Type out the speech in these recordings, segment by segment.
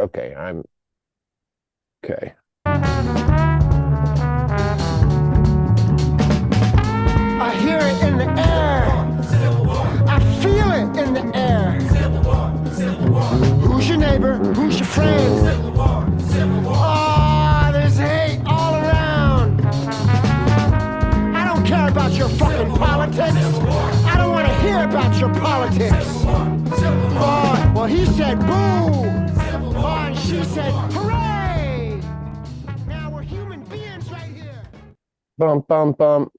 Okay, I'm okay. I hear it in the air. I feel it in the air. Who's your neighbor? Who's your friend? Oh, there's hate all around. I don't care about your fucking politics. I don't want to hear about your politics. Oh, well, he said boo. Oh, and she said hooray. Now we're human beings right here. Bum bum bum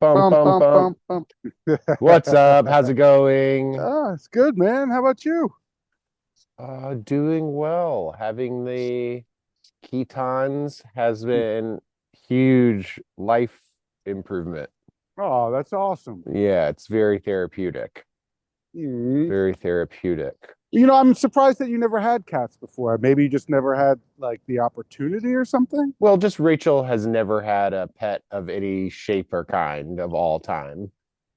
bum Bum, bum bum, bum. bum, bum. What's up? How's it going? It's good, man. How about you? Doing well. Having the Kittens has been huge life improvement. Oh, that's awesome. Yeah, it's very therapeutic. Mhm. Very therapeutic. I'm surprised that you never had cats before. Maybe you just never had like the opportunity or something. Well, just Rachel has never had a pet of any shape or kind of all time.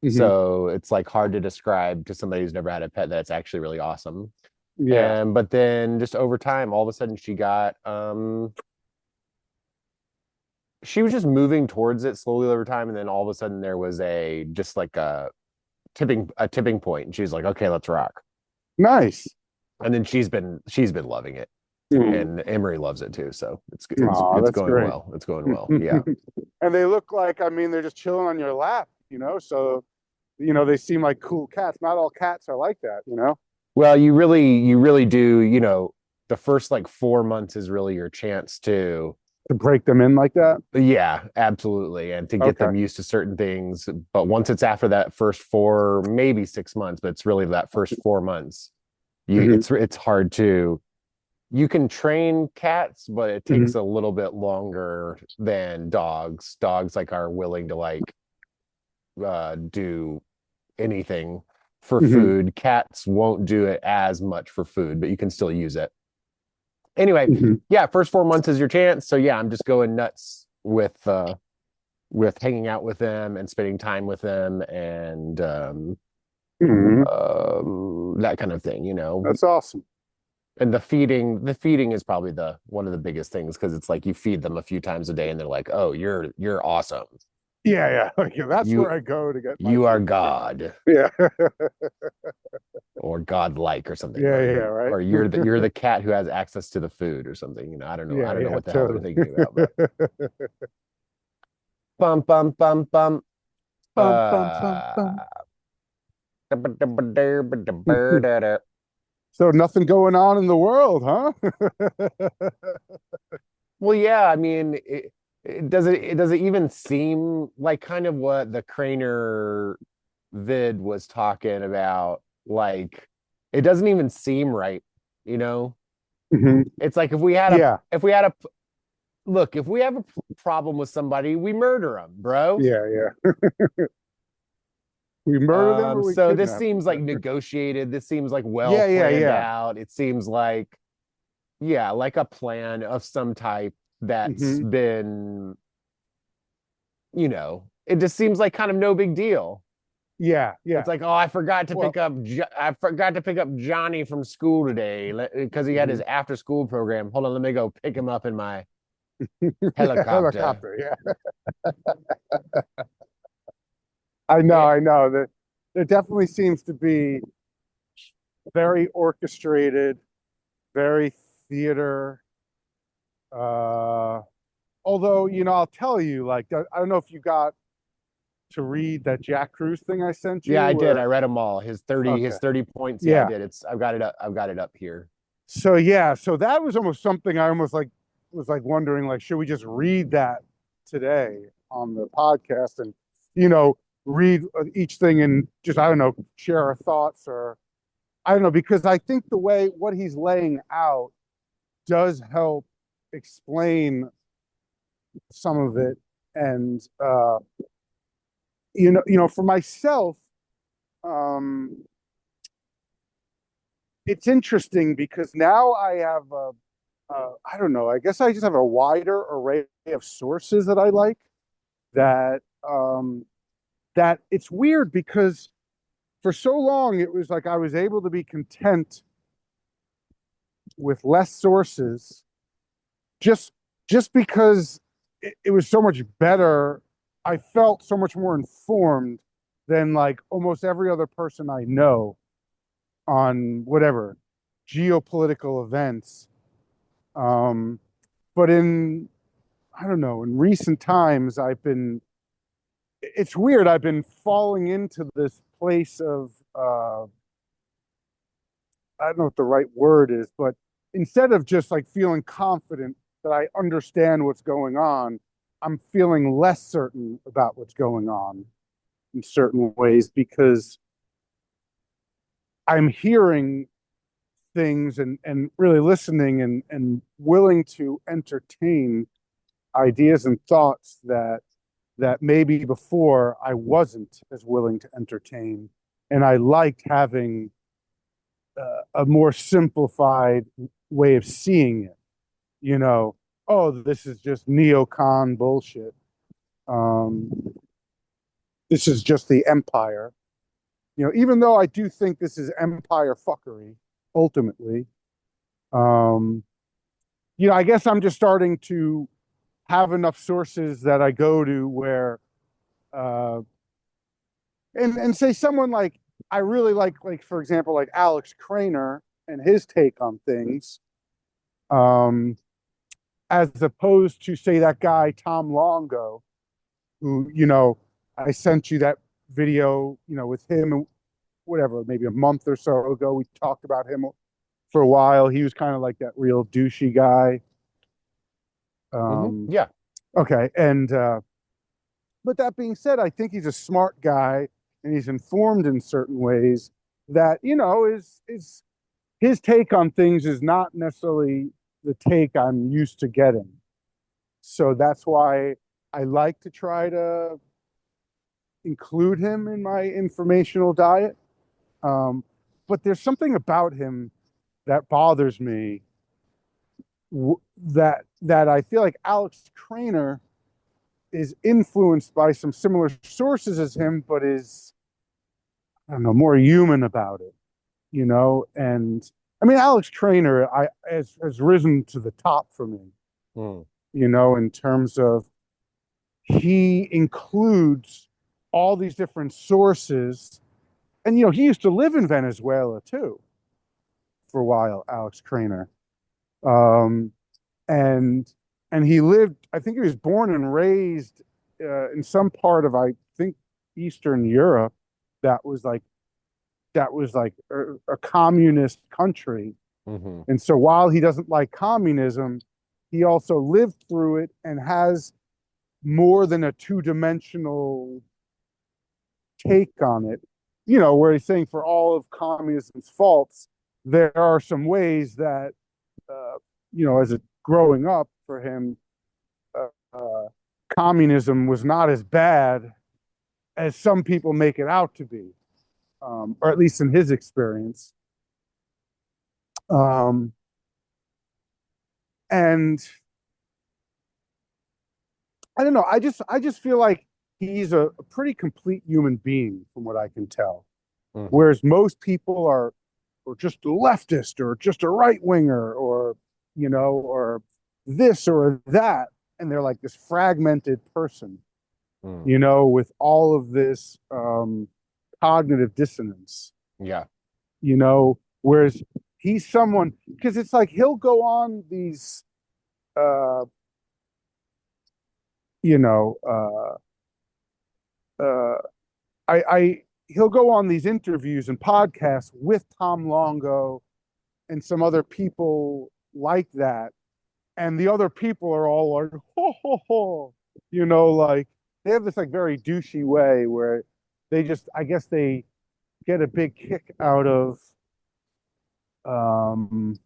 Mhm. So it's like hard to describe to somebody who's never had a pet that it's actually really awesome. Yeah. And but then just over time, all of a sudden she was just moving towards it slowly over time, and then all of a sudden there was a just like a tipping point, and she was like, okay, let's rock. Nice. And then she's been loving it. Mm. And Emery loves it too, so it's Aw, it's that's going great. well. It's going well. Yeah. And they look like, they're just chilling on your lap, so, they seem like cool cats. Not all cats are like that. Well, you really do, the first like 4 months is really your chance to, To break them in like that. yeah, absolutely. And to get Okay. them used to certain things. But once it's after that first 4, maybe 6 months, but it's really that first 4 months, Mhm. it's hard to, you can train cats, but it Mhm. takes a little bit longer than dogs. Dogs like are willing to like do anything for Mhm. food. Cats won't do it as much for food, but you can still use it. Anyway, Mhm. yeah, first 4 months is your chance. So yeah, I'm just going nuts with hanging out with them and spending time with them and Mhm. that kind of thing. That's awesome. And the feeding is probably the one of the biggest things because it's like you feed them a few times a day and they're like, oh, you're awesome. Yeah, yeah. Okay, that's You where I go to get my you are food. God Yeah. or godlike or something, Yeah, or yeah, you're right. or you're the cat who has access to the food or something. I don't know. I Yeah, don't know yeah, what the hell they're totally. thinking about, but bum bum bum bum. Bum, bum, bum, Uh, bum. So nothing going on in the world, huh? well, yeah, I mean, it does it even seem like kind of what the Krainer vid was talking about? Like, it doesn't even seem right, you know? Mhm. It's like if we had a Yeah, if we had a look, if we have a problem with somebody, we murder them, bro. yeah, yeah. We murder them or we So this kidnap seems like them. negotiated. This seems like well Yeah, yeah, planned yeah. out. It seems like, yeah, like a plan of some type that's Hmm. been, it just seems like kind of no big deal. Yeah, It's yeah. like, oh, Well, I forgot to pick up Johnny from school today because he had his mhm. after school program. Hold on, let me go pick him up in my Yeah, helicopter. helicopter. Yeah, I know, Eh, I know. There definitely seems to be very orchestrated, very theater. Uh, Although, I'll tell you, like, I don't know if you got to read that Jack Cruz thing I sent Yeah, you, I did. where I read them all. His 30, okay, his 30 points. Yeah, I yeah. did. I've got it up. I've got it up here. So yeah, so that was almost something I almost like was like wondering, like, should we just read that today on the podcast and you know read each thing and just I don't know share our thoughts or I don't know because I think the way what he's laying out does help explain some of it and for myself um it's interesting because now I have I don't know. I guess I just have a wider array of sources that I like. That that it's weird because for so long it was like I was able to be content with less sources, just because it was so much better. I felt so much more informed than like almost every other person I know on whatever geopolitical events. But I don't know, in recent times, it's weird. I've been falling into this place of, I don't know what the right word is, but instead of just like feeling confident that I understand what's going on, I'm feeling less certain about what's going on in certain ways because I'm hearing things and really listening and willing to entertain ideas and thoughts that maybe before I wasn't as willing to entertain. And I liked having a more simplified way of seeing it. You know, oh, this is just neocon bullshit. Um, this is just the empire. You know, even though I do think this is empire fuckery, ultimately, um, you know, I guess I'm just starting to have enough sources that I go to where, uh, and say someone like I really like for example, like Alex Krainer and his take on things, um, as opposed to say that guy Tom Longo, who you know I sent you that video, you know, with him, whatever, maybe a month or so ago. We talked about him for a while. He was kind of like that real douchey guy. Yeah. Okay, and but that being said, I think he's a smart guy and he's informed in certain ways that, you know, is his take on things is not necessarily the take I'm used to getting. So that's why I like to try to include him in my informational diet. But there's something about him that bothers me, that I feel like Alex Krainer is influenced by some similar sources as him, but is, I don't know, more human about it, you know? And I mean, Alex Krainer has risen to the top for me, Mm. you know, in terms of he includes all these different sources. And, you know, he used to live in Venezuela too for a while, Alex Krainer. Um, and he lived, I think he was born and raised in some part of, I think, Eastern Europe that was like a communist country. Mm-hmm. And so while he doesn't like communism, he also lived through it and has more than a two-dimensional take on it. You know, where he's saying for all of communism's faults, there are some ways that, you know, as a growing up for him, communism was not as bad as some people make it out to be, or at least in his experience. Um, and I don't know. I just feel like he's a pretty complete human being, from what I can tell. Mm-hmm. Whereas most people are, or just a leftist, or just a right winger, or you know, or this or that, and they're like this fragmented person, you know, with all of this cognitive dissonance. Yeah. You know, whereas he's someone, because it's like he'll go on these, uh, you know, he'll go on these interviews and podcasts with Tom Longo and some other people like that, and the other people are all like, ho ho ho, you know, like they have this like very douchey way where they just, I guess they get a big kick out of um,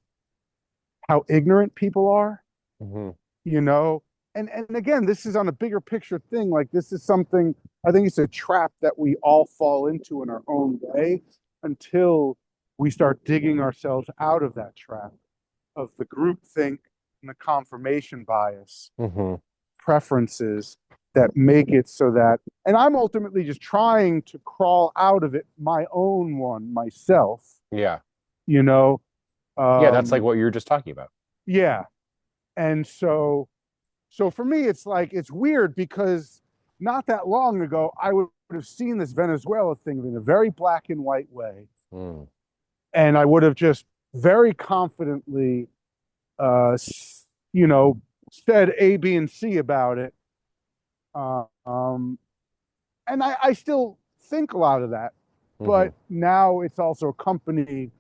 how ignorant people are, Mm-hmm. you know. And again, this is on a bigger picture thing. Like this is something, I think it's a trap that we all fall into in our own way until we start digging ourselves out of that trap of the group think and the confirmation bias Mm-hmm. preferences that make it so that, and I'm ultimately just trying to crawl out of it my own one myself, Yeah. you know, Yeah, that's like Um, what you were just talking about. yeah. And so for me, it's like, it's weird because not that long ago, I would have seen this Venezuela thing in a very black and white way. Mm. And I would have just very confidently, you know, said A, B, and C about it. Uh, um, and I still think a lot of that, Hmm. but now it's also accompanied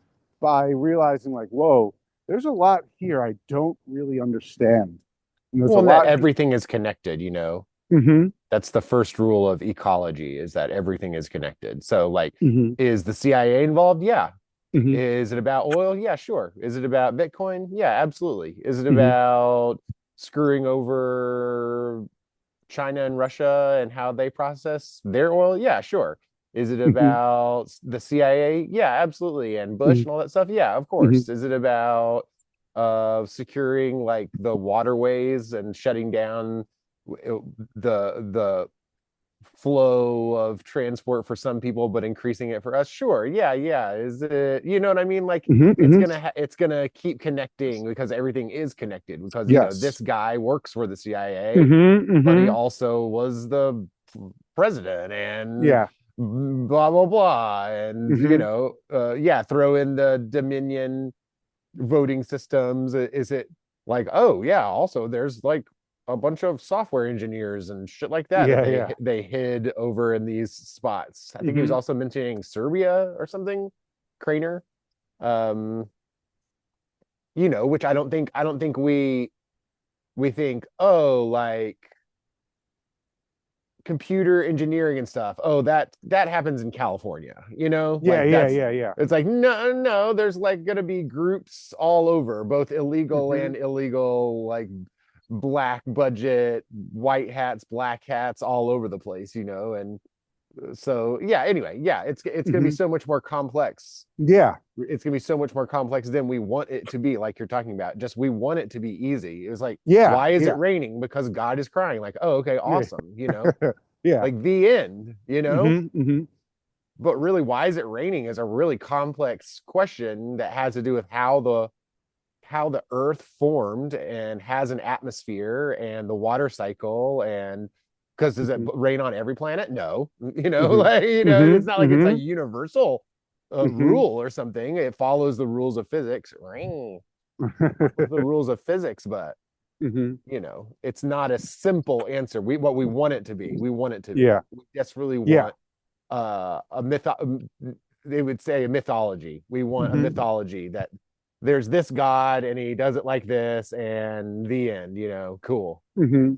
by realizing, like, whoa, there's a lot here I don't really understand. And there's a Well, and that lot. everything is connected, you know. Hmm. That's the first rule of ecology is that everything is connected. So, like, Hmm. is the CIA involved? Yeah. Hmm. Is it about oil? Yeah, sure. Is it about Bitcoin? Yeah, absolutely. Is it Hmm. about screwing over China and Russia and how they process their oil? Yeah, sure. Is it Hmm. about the CIA? Yeah, absolutely. And Bush Hmm. and all that stuff? Yeah, of Hmm. course. Is it about securing like the waterways and shutting down the flow of transport for some people but increasing it for us? Sure. Yeah, yeah. Is it, you know what I mean? Like Hmm. Hmm. it's gonna keep connecting because everything is connected because you know Yes. this guy works for the CIA, Hmm. but he Hmm. also was the president and Yeah. blah blah blah. And you Hmm. know, yeah, throw in the Dominion voting systems. Is it like, oh yeah, also there's like a bunch of software engineers and shit like that that Yeah. Yeah. they hid over in these spots. I think he was Hmm. also mentioning Serbia or something, Krainer. Um, you know, which I don't think we think, oh, like computer engineering and stuff. Oh, that happens in California, you know? Yeah. Like Yeah. that's Yeah. Yeah. it's like no, there's like gonna be groups all over, both illegal Hmm. and illegal, like black budget, white hats, black hats all over the place, you know? And so yeah, anyway, yeah, it's gonna be Hmm. so much more complex. Yeah. It's gonna be so much more complex than we want it to be, like you're talking about. Just we want it to be easy. It was like, Yeah. why is it Yeah. raining? Because God is crying. Like, oh, okay, Yeah. awesome, you know? Yeah. Like the end, you know? Hmm. Hmm. But really, why is it raining is a really complex question that has to do with how the earth formed and has an atmosphere and the water cycle. And because does it Hmm. rain on every planet? No. You know, Hmm. like, you know, Hmm. it's not like it's a Hmm. universal Hmm. rule or something. It follows the rules of physics. It follows the rules of physics, but Hmm. you know, it's not a simple answer. What we want it to be. We want it to be. Yeah. We just really Yeah. want a myth. They would say a mythology. We want a Hmm. mythology that there's this god and he does it like this, and the end. You know, cool. Hmm.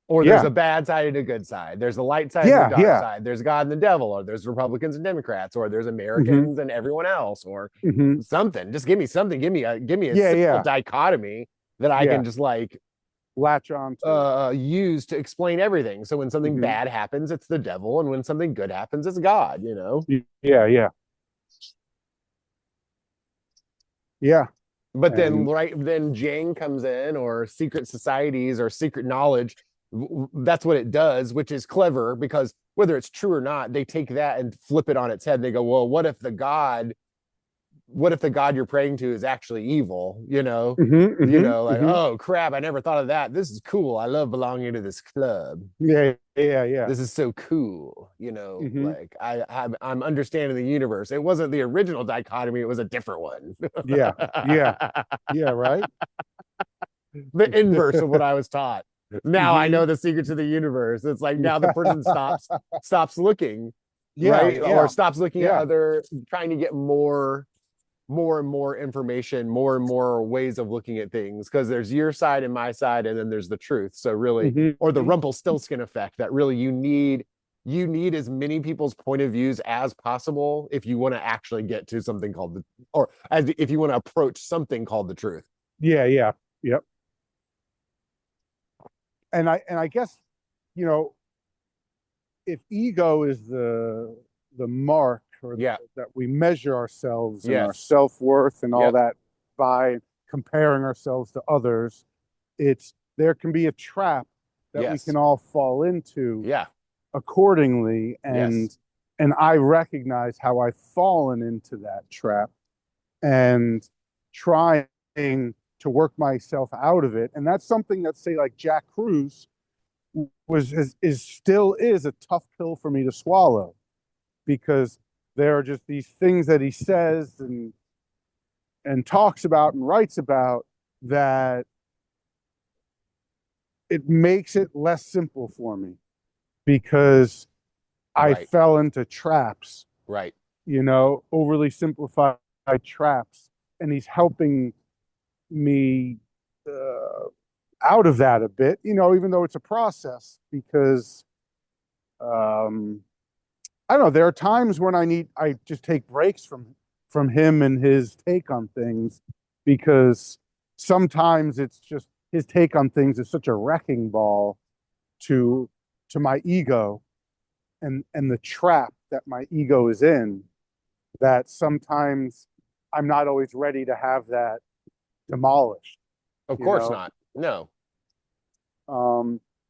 Or there's Yeah. a bad side and a good side. There's a light side and the Yeah. dark Yeah. side. There's God and the devil, or there's Republicans and Democrats, or there's Hmm. Americans and everyone else, or Hmm. something. Just give me something. Give me a Yeah. simple Yeah. dichotomy that I can Yeah. just like Latch on to. use to explain everything. So when something Hmm. bad happens, it's the devil, and when something good happens, it's God. You know. Yeah. Yeah. Yeah. But then And right then Jane comes in, or secret societies or secret knowledge. That's what it does, which is clever because whether it's true or not, they take that and flip it on its head. And they go, well, what if the God you're praying to is actually evil? hmm. Hmm. Like, hmm. oh crap, I never thought of that. This is cool. I love belonging to this club. Yeah. Yeah. Yeah. This is so cool. Hmm. Like I'm understanding the universe. It wasn't the original dichotomy, it was a different one. Yeah. Yeah. Yeah. Right. The inverse of what I was taught. Now I Hmm. know the secrets of the universe. It's like now the person Yeah. stops looking, Yeah. right? Or Yeah. stops looking at Yeah. other, trying to get more and more information, more and more ways of looking at things, because there's your side and my side, and then there's the truth. So really, or the Hmm. Rumpelstiltskin effect, that really you need as many people's point of views as possible if you want to actually get to something called the, or as if you want to approach something called the truth. Yeah. Yeah. Yep. And I guess, you know, if ego is the mark, or Yeah. that we measure ourselves and our Yes. self-worth and all Yep. that by comparing ourselves to others, it's there can be a trap that we Yes. can all fall into Yeah. accordingly. Yes. and I recognize how I've fallen into that trap and trying to work myself out of it. And that's something that, say, like Jack Cruz is still is a tough pill for me to swallow, because there are just these things that he says and talks about and writes about that it makes it less simple for me, because I Right. fell into traps, Right. overly simplified traps, and he's helping me out of that a bit, even though it's a process, because I don't know, there are times when I just take breaks from him and his take on things, because sometimes it's just his take on things is such a wrecking ball to my ego and the trap that my ego is in, that sometimes I'm not always ready to have that demolished, Of you course know. not. No.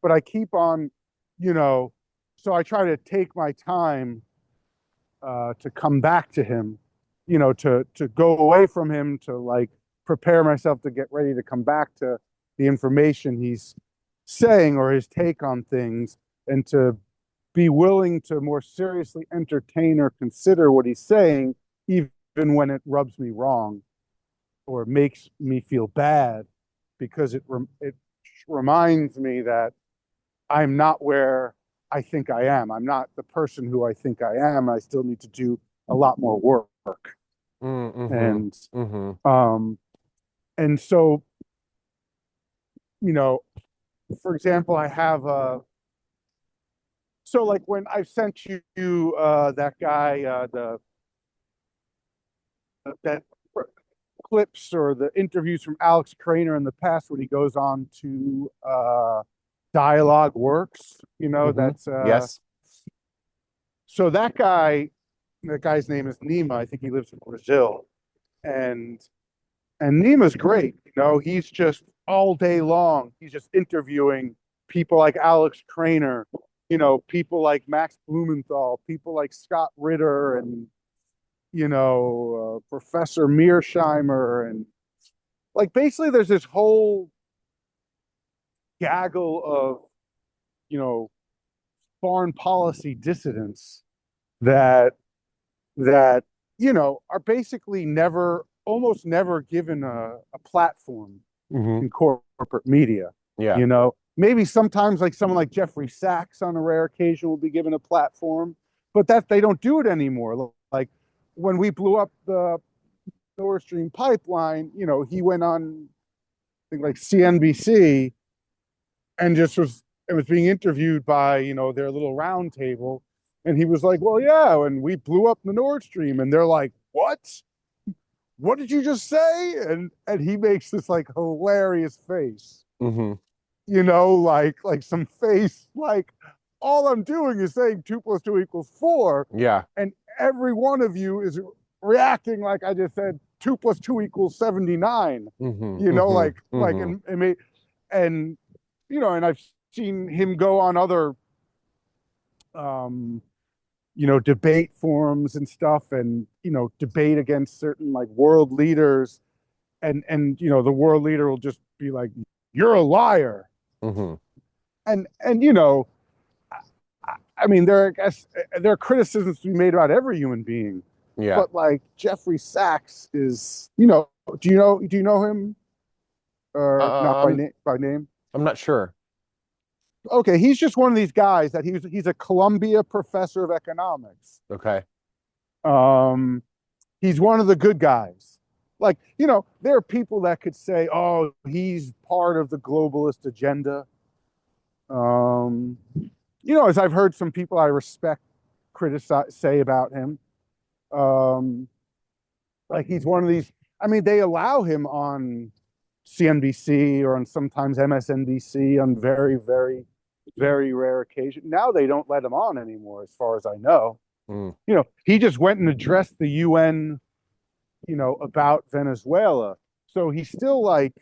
But I keep on, so I try to take my time to come back to him, to go away from him, to like prepare myself to get ready to come back to the information he's saying or his take on things, and to be willing to more seriously entertain or consider what he's saying, even when it rubs me wrong or makes me feel bad, because it reminds me that I'm not where I think I am. I'm not the person who I think I am. I still need to do a lot more work. Mm-hmm. And Mm-hmm. and so, you know, for example, I have so like when I sent you that guy the that clips or the interviews from Alex Krainer in the past, when he goes on to Dialogue Works, Mm-hmm. that's Yes. so that guy's name is Nima. I think he lives in Brazil. And Nima's great. He's just all day long, he's just interviewing people like Alex Krainer, people like Max Blumenthal, people like Scott Ritter, and Professor Mearsheimer, and like basically there's this whole gaggle of you know foreign policy dissidents that are basically almost never given a platform Mm-hmm. in corporate media. Yeah. Maybe sometimes like someone like Jeffrey Sachs on a rare occasion will be given a platform, but that they don't do it anymore. Like when we blew up the Nord Stream pipeline, he went on, I think, like CNBC, and just was being interviewed by their little round table, and he was like, "Well, yeah, and we blew up the Nord Stream," and they're like, "What? What did you just say?" And he makes this like hilarious face, Mm-hmm. like some face like, all I'm doing is saying 2 + 2 = 4, Yeah. and every one of you is reacting like I just said 2 + 2 = 79. Mm-hmm. Like Mm-hmm. Mm-hmm. and and I've seen him go on other um debate forums and stuff, and debate against certain like world leaders, and the world leader will just be like, "You're a liar." Mm-hmm. And I mean, there are criticisms to be made about every human being, Yeah. but like Jeffrey Sachs is, do you know him, or not Um, by name? I'm not sure. Okay, he's just one of these guys that he's a Columbia professor of economics. Okay. Um, he's one of the good guys. Like, there are people that could say, "Oh, he's part of the globalist agenda." Um, as I've heard some people I respect criticize say about him, um, like he's one of these. I mean, they allow him on CNBC or on sometimes MSNBC on very, very, very rare occasion. Now they don't let him on anymore, as far as I know. Mm. He just went and addressed the UN, about Venezuela. So he's still like,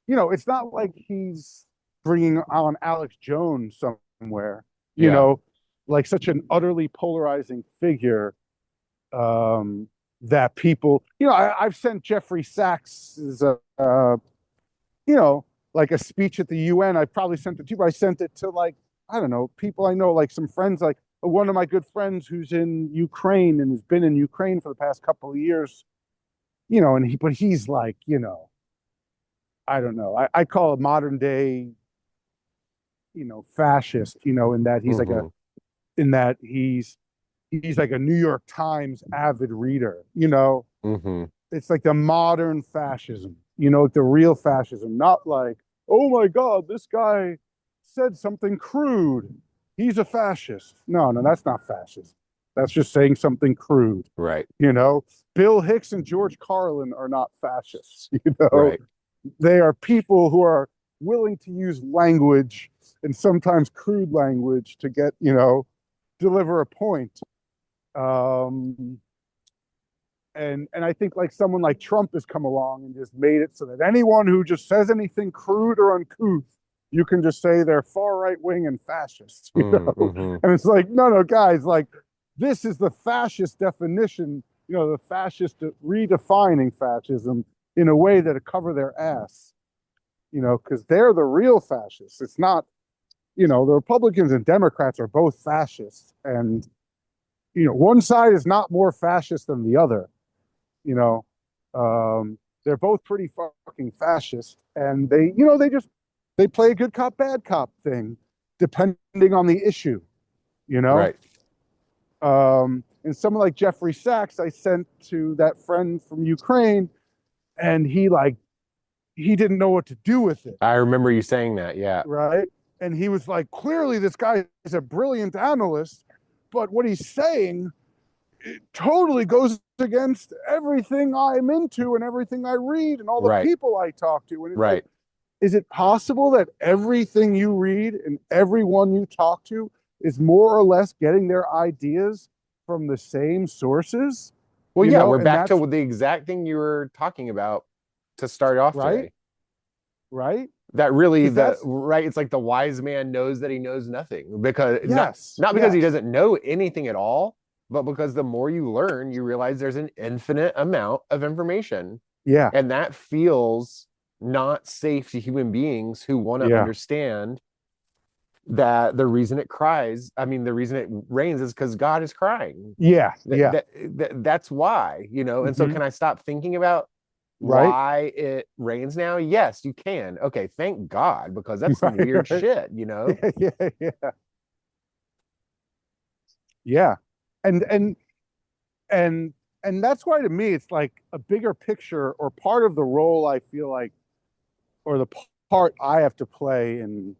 it's not like he's bringing on Alex Jones somewhere, you Yeah. know. like such an utterly polarizing figure, that people, I've sent Jeffrey Sachs's, like a speech at the UN. I probably sent it to you, but I sent it to, like, I don't know, people I know, like some friends, like one of my good friends who's in Ukraine and has been in Ukraine for the past couple of years, but he's like, I don't know. I call it modern day, fascist, in that he's like Mm-hmm. he's like a New York Times avid reader, Mm-hmm. it's like the modern fascism, the real fascism, not like, oh my God, this guy said something crude. He's a fascist. No, no, that's not fascist. That's just saying something crude. Right. Bill Hicks and George Carlin are not fascists. Right. They are people who are willing to use language, and sometimes crude language, to get, deliver a point. Um, and I think, like, someone like Trump has come along and just made it so that anyone who just says anything crude or uncouth, you can just say they're far right wing and fascists, Mm-hmm. And it's like, no, no, guys, like, this is the fascist definition, the fascist redefining fascism in a way that cover their ass, because they're the real fascists. It's not, the Republicans and Democrats are both fascists, and one side is not more fascist than the other. you know they're both pretty fucking fascist, and they play a good cop bad cop thing depending on the issue. you know Right. And someone like Jeffrey Sachs, I sent to that friend from Ukraine, and he didn't know what to do with it, I remember you saying that. Yeah. right? And he was like, clearly this guy is a brilliant analyst, but what he's saying, it totally goes against everything I'm into and everything I read and all the Right. people I talk to. And it's like, Right. is it possible that everything you read and everyone you talk to is more or less getting their ideas from the same sources? Well, yeah, we're And back that's to the exact thing you were talking about to start off right, today. right? That really Because the that's, right, it's like the wise man knows that he knows nothing, because yes, not because he yes, doesn't know anything at all, but because the more you learn, you realize there's an infinite amount of information. yeah, And that feels not safe to human beings who want to yeah, understand that the reason it cries, I mean, the reason it rains is because God is crying. yeah, yeah. That's why, And so, Hmm. can I stop thinking about Right, why it rains now? Yes, you can. Okay, thank God, because that's some right, weird right. shit. Yeah, yeah, yeah, yeah. And and and that's why, to me, it's like a bigger picture, or part of the role I feel like, or the part I have to play in,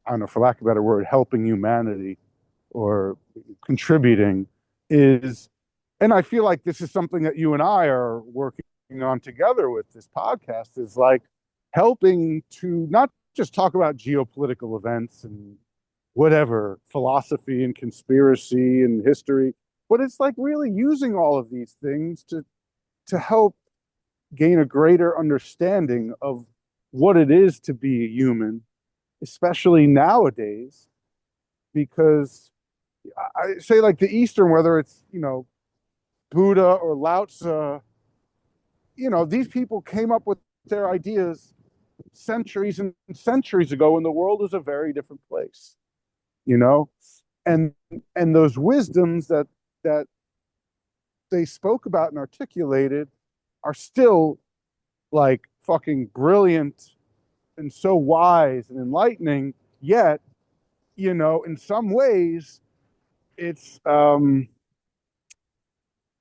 I don't know, for lack of a better word, helping humanity or contributing, is, and I feel like this is something that you and I are working on together with this podcast, is like helping to not just talk about geopolitical events and whatever, philosophy and conspiracy and history, but it's like really using all of these things to help gain a greater understanding of what it is to be a human, especially nowadays, because I say, like, the Eastern, whether it's, Buddha or Lao Tzu, these people came up with their ideas centuries and centuries ago when the world was a very different place, you know? And those wisdoms that they spoke about and articulated are still, like, fucking brilliant and so wise and enlightening, yet, in some ways, it's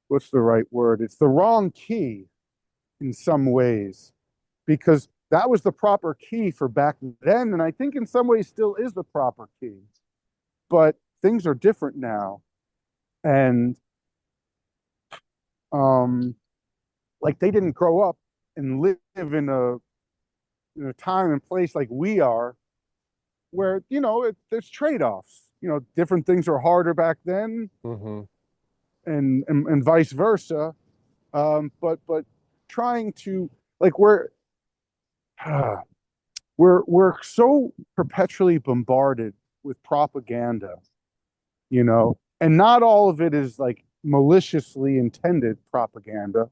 what's the right word? It's the wrong key in some ways, because that was the proper key for back then, and I think in some ways still is the proper key. But things are different now, and um, like, they didn't grow up and live in a time and place like we are, where there's trade-offs. Different things are harder back then, Mm-hmm. and vice versa. But trying to, like, we're so perpetually bombarded with propaganda you know, and not all of it is like maliciously intended propaganda.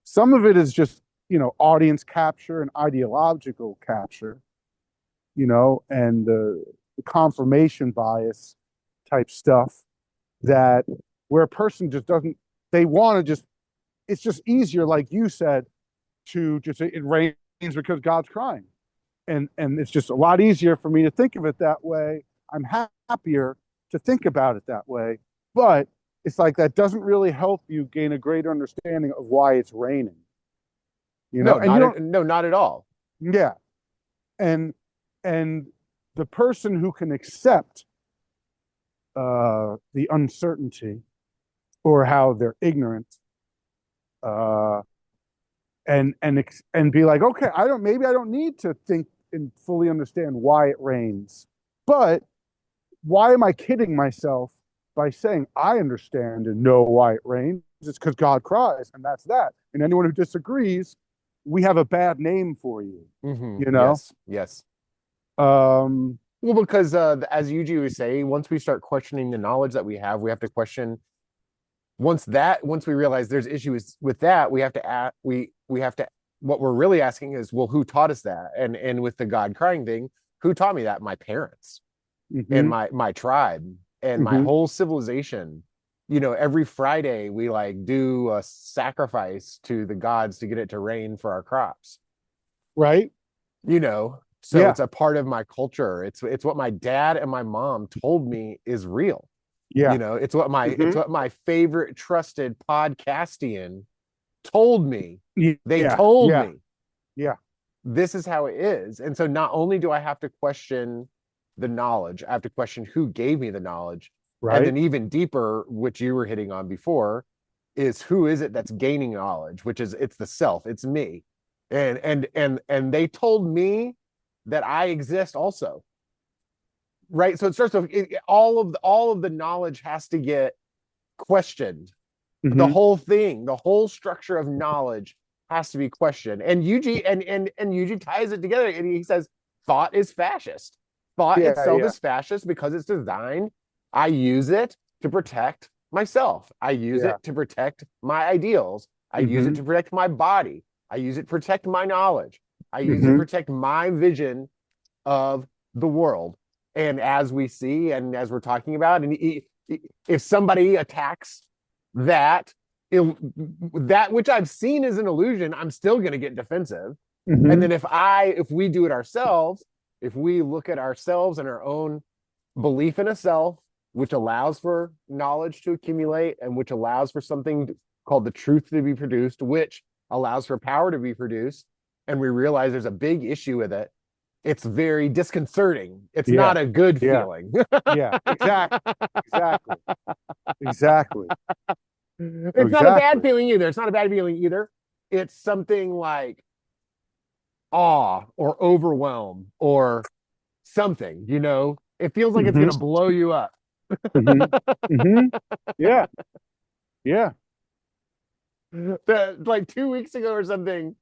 Some of it is just, you know, audience capture and ideological capture, you know, and the confirmation bias type stuff that where a person just doesn't, they want to just, it's just easier, like you said, to just say it rains because God's crying. And it's just a lot easier for me to think of it that way. I'm happier to think about it that way. But it's like that doesn't really help you gain a greater understanding of why it's raining. You know, No, and you don't, not at all. yeah. And the person who can accept the uncertainty or how they're ignorant uh, and be like, okay, maybe I don't need to think and fully understand why it rains, but why am I kidding myself by saying I understand and know why it rains? It's because God cries, and that's that. And anyone who disagrees, we have a bad name for you. You know? Yes, yes. Um, Well, because as Yuji was saying, once we start questioning the knowledge that we have to question. Once we realize there's issues with that, we have to ask. We have to. What we're really asking is, well, who taught us that? And with the God crying thing, who taught me that? My parents and mhm, my tribe and my mhm, whole civilization. You know, every Friday we like do a sacrifice to the gods to get it to rain for our crops. right? You know, so Yeah, it's a part of my culture. It's what my dad and my mom told me is real. yeah, You know, it's mhm, what my favorite trusted podcastian told me. They yeah, told yeah, me yeah, this is how it is. And so not only do I have to question the knowledge, I have to question who gave me the knowledge. And right? then even deeper, which you were hitting on before, is who is it that's gaining knowledge, which is it's the self, it's me. And they told me that I exist also. Right. So it starts with all of the knowledge has to get questioned. The Hmm. whole thing, the whole structure of knowledge has to be questioned. And Yuji ties it together and he says thought is fascist. Thought Yeah, itself yeah, is fascist because it's designed. I use it to protect myself. I use yeah. it to protect my ideals. I use it Hmm. to protect my body. I use it to protect my knowledge. I use it to Hmm. protect my vision of the world. And as we see, and as we're talking about, and if somebody attacks that, that which I've seen as an illusion, I'm still going to get defensive. And Hmm. then if we do it ourselves, if we look at ourselves and our own belief in a self, which allows for knowledge to accumulate and which allows for something called the truth to be produced, which allows for power to be produced, and we realize there's a big issue with it, it's very disconcerting. It's Yeah, not a good yeah, feeling. yeah. Exactly, exactly, exactly, It's not a bad exactly. feeling either. It's not a bad feeling either. It's something like awe or overwhelm or something, you know? It feels like it's Hmm. going to blow you up. Hmm. Hmm. Yeah, yeah. Like 2 weeks ago or something,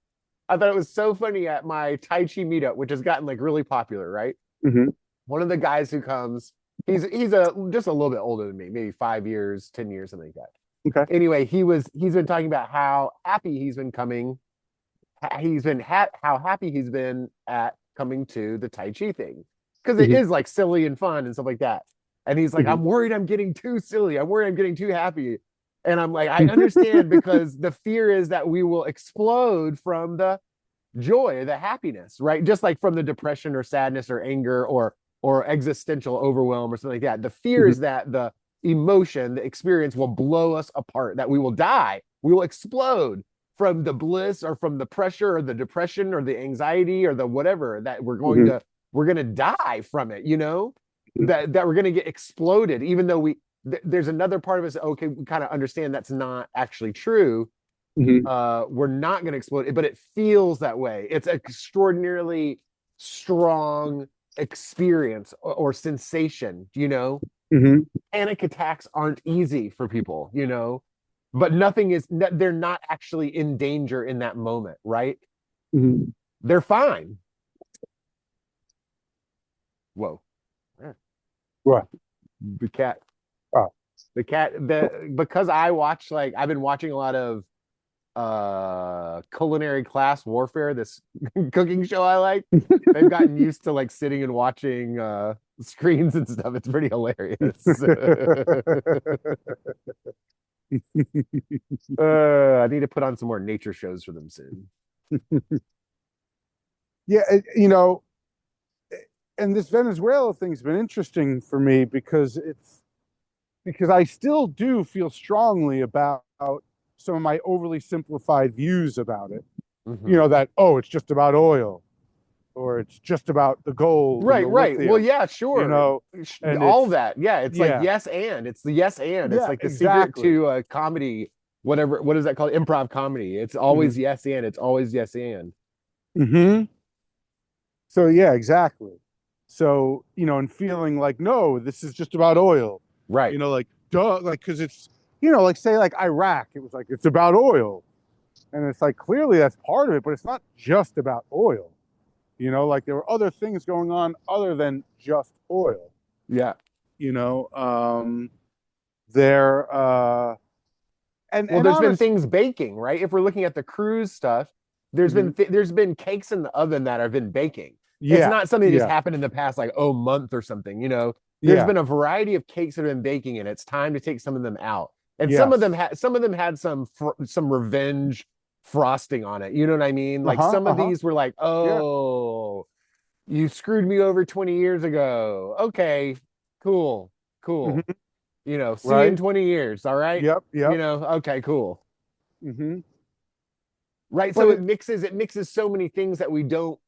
I thought it was so funny at my Tai Chi meetup, which has gotten like really popular, right? Hmm. One of the guys who comes, he's a just a little bit older than me, maybe 5 years, 10 years, something like Okay. that. Anyway, he's been talking about how happy he's been coming, how happy he's been at coming to the Tai Chi thing. Because it Hmm. is like silly and fun and stuff like that. And he's like, Hmm. I'm worried I'm getting too silly. I'm worried I'm getting too happy. And I'm like, I understand because the fear is that we will explode from the joy, the happiness, right? Just like from the depression or sadness or anger or existential overwhelm or something like that. The fear Hmm. is that the emotion, the experience will blow us apart, that we will die, we will explode from the bliss or from the pressure or the depression or the anxiety or the whatever that Hmm. we're going to die from it, you know? That we're going to get exploded even though there's another part of us, okay, we kind of understand that's not actually true. Hmm. We're not going to explode, but it feels that way. It's an extraordinarily strong experience or sensation, you know? Hmm. Panic attacks aren't easy for people, you know? But nothing is, they're not actually in danger in that moment, right? Hmm. They're fine. Whoa. Right. The cat. because I watch like I've been watching a lot of culinary class warfare, this cooking show I like. They've gotten used to like sitting and watching screens and stuff. It's pretty hilarious. I need to put on some more nature shows for them soon. Yeah, and this Venezuela thing's been interesting for me because I still do feel strongly about some of my overly simplified views about it. Mhm. That, oh, it's just about oil, or it's just about the gold and the Right. Well, lithium, yeah, sure. and All it's, that. Yeah, it's like yeah, yes and. It's the yes and. It's yeah, like the secret exactly. to comedy, whatever. What is that called? Improv comedy. It's Hmm. always yes and. It's always yes and. Hmm. So yeah, exactly. So, and feeling like, no, this is just about oil, Right. like, duh, like, because it's, like, say, like Iraq, it was like, it's about oil. And it's like, clearly that's part of it, but it's not just about oil. Like there were other things going on other than just oil, Yeah. you know, there, Well, and there's been honest, things baking, right? If we're looking at the cruise stuff, mhm, there's been cakes in the oven that have been baking. It's yeah, not something that just yeah, happened in the past, like month or something. There's yeah, been a variety of cakes that have been baking, and it's time to take some of them out. And yes, some of them had some revenge frosting on it. You know what I mean? Like uh-huh, some of uh-huh, these were like, yeah, oh, you screwed me over 20 years ago. Okay, cool, cool. hmm, See you in right, 20 years. All right. yep, yep, Okay, cool. hmm. Right. But So it mixes so many things that we don't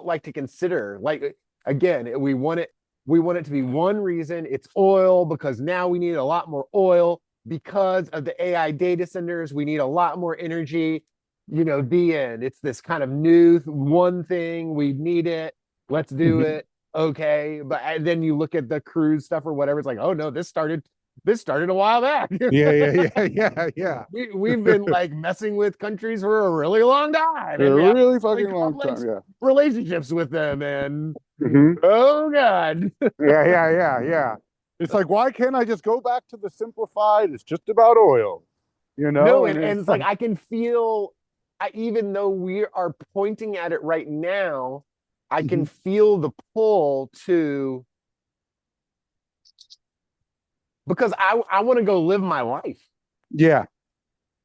like to consider. Like again, we want it to be one reason. It's oil because now we need a lot more oil because of the AI data centers. We need a lot more energy. The end. It's this kind of new one thing. We need it. Let's do mhm. it. Okay. But then you look at the cruise stuff or whatever. It's like, oh no, this started a while back. Yeah, yeah, yeah, yeah, yeah. We've been like messing with countries for a really long time, A and we have really really fucking long complex time, yeah. relationships with them. And Hmm. oh god, Yeah, yeah, yeah, yeah. It's like, why can't I just go back to the simplified? It's just about oil, no, and and it's it's like like, I can feel, even though we are pointing at it right now, I can mhm. feel the pull to because I want to go live my life. Yeah,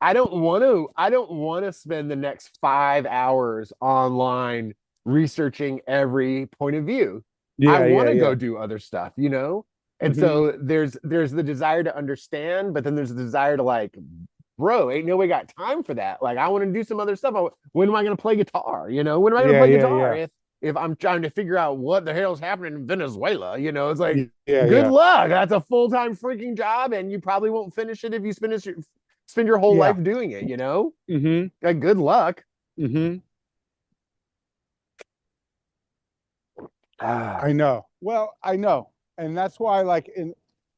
I don't want to spend the next 5 hours online researching every point of view. I yeah, want yeah, to go yeah. do other stuff. And Hmm. so there's the desire to understand, but then there's the desire to like, bro, ain't no way got time for that. Like I want to do some other stuff. When am I going to play guitar? When am I going to Yeah, play yeah, guitar? yeah. If I'm trying to figure out what the hell's happening in Venezuela, it's like, Yeah, good yeah. luck. That's a full-time freaking job, and you probably won't finish it if you spend your whole Yeah. life doing it. Hmm. Like, good luck. Hmm. Ah, I know. Well, I know. And that's why, like,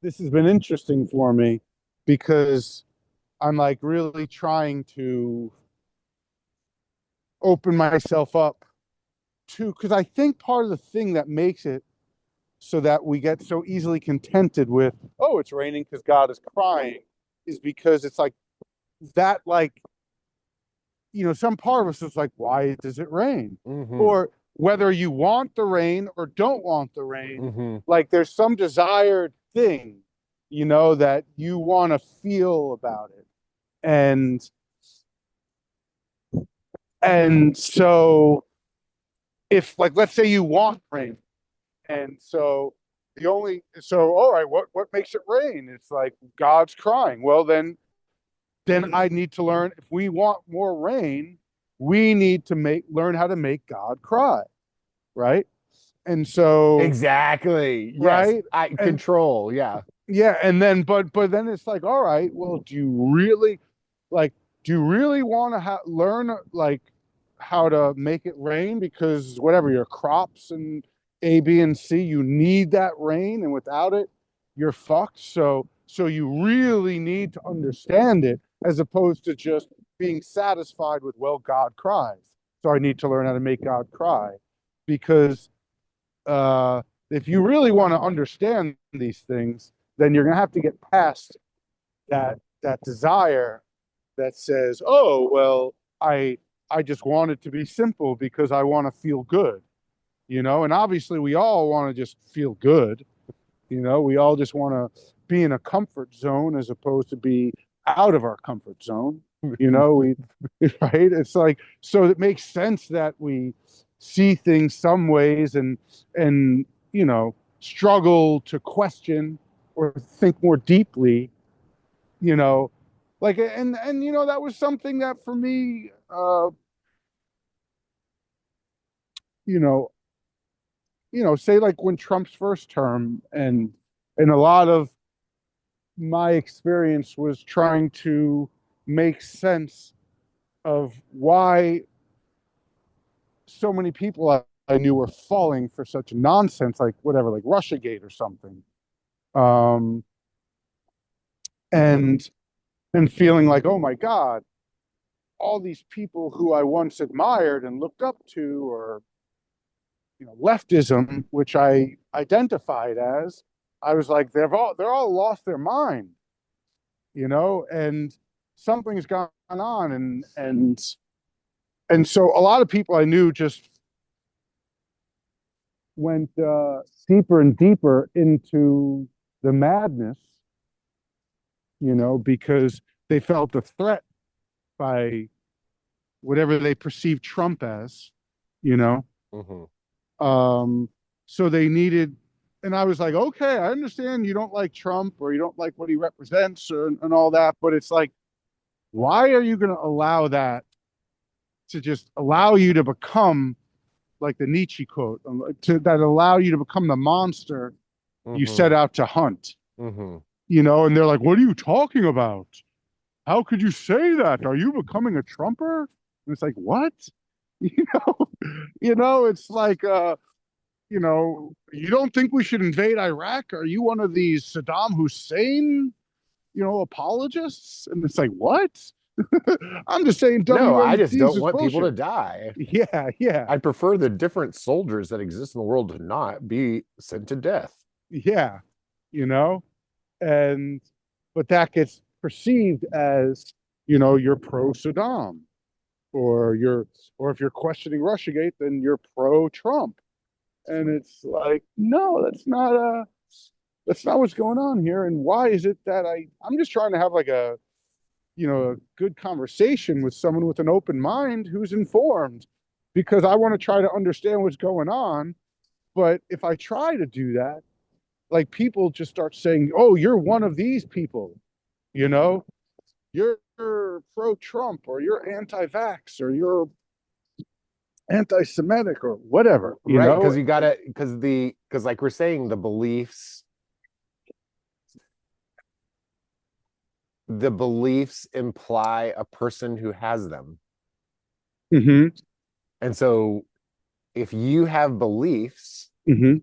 this has been interesting for me because I'm like really trying to open myself up to, because I think part of the thing that makes it so that we get so easily contented with, oh, it's raining because God is crying, is because it's like that, like, some part of us is like, why does it rain? mm-hmm, Or whether you want the rain or don't want the rain, mm-hmm. like there's some desired thing, that you want to feel about it. And so if, like, let's say you want rain, and so all right, what makes it rain? It's like God's crying. Well, then I need to learn, if we want more rain, we need to learn how to make God cry, right? And so, Exactly. Yes. right? I And control. Yeah. yeah, and then but then it's like, all right, well, like do you really want to learn, like, how to make it rain? Because whatever, your crops and A, B, and C, you need that rain, and without it, you're fucked. So you really need to understand it, as opposed to just being satisfied with, well, God cries, so I need to learn how to make God cry. Because if you really want to understand these things, then you're going to have to get past that desire that says, oh, well, I just want it to be simple because I want to feel good, and obviously we all want to just feel good. We all just want to be in a comfort zone as opposed to be out of our comfort zone. We right. It's like, so it makes sense that we see things some ways and struggle to question or think more deeply. You know, like and that was something that for me, you know, say like when Trump's first term and a lot of my experience was trying to make sense of why so many people I knew were falling for such nonsense, like whatever, like Russiagate or something. Um, and feeling like, oh my God, all these people who I once admired and looked up to, or leftism, which I identified as, I was like, they're all lost their mind, and something's gone on, and so a lot of people I knew just went deeper and deeper into the madness, because they felt a threat by whatever they perceived Trump as, you know. Mhm. So they needed, and I was like, okay, I understand you don't like Trump or you don't like what he represents and all that, but it's like, why are you going to allow that to just allow you to become like the Nietzsche quote, that allow you to become the monster you set Mhm. out to hunt, Mhm. and they're like, what are you talking about? How could you say that? Are you becoming a Trumper? And it's like, what? You know, it's like, you don't think we should invade Iraq? Are you one of these Saddam Hussein, apologists? And it's like, what? I'm just saying No, I just WMDs don't is want people to bullshit. die. Yeah, yeah, I'd prefer the different soldiers that exist in the world to not be sent to death. yeah, you know, and but that gets perceived as, you're pro Saddam, or or if you're questioning Russiagate, then you're pro Trump. And it's like, no, that's not what's going on here. And why is it that I'm just trying to have like a good conversation with someone with an open mind who's informed, because I want to try to understand what's going on. But if I try to do that, like, people just start saying, oh, you're one of these people, you know, you're pro Trump, or you're anti vax, or you're anti Semitic, or whatever, Right, because you gotta because like we're saying, the beliefs imply a person who has them. Mm-hmm. And so if you have beliefs Mm-hmm.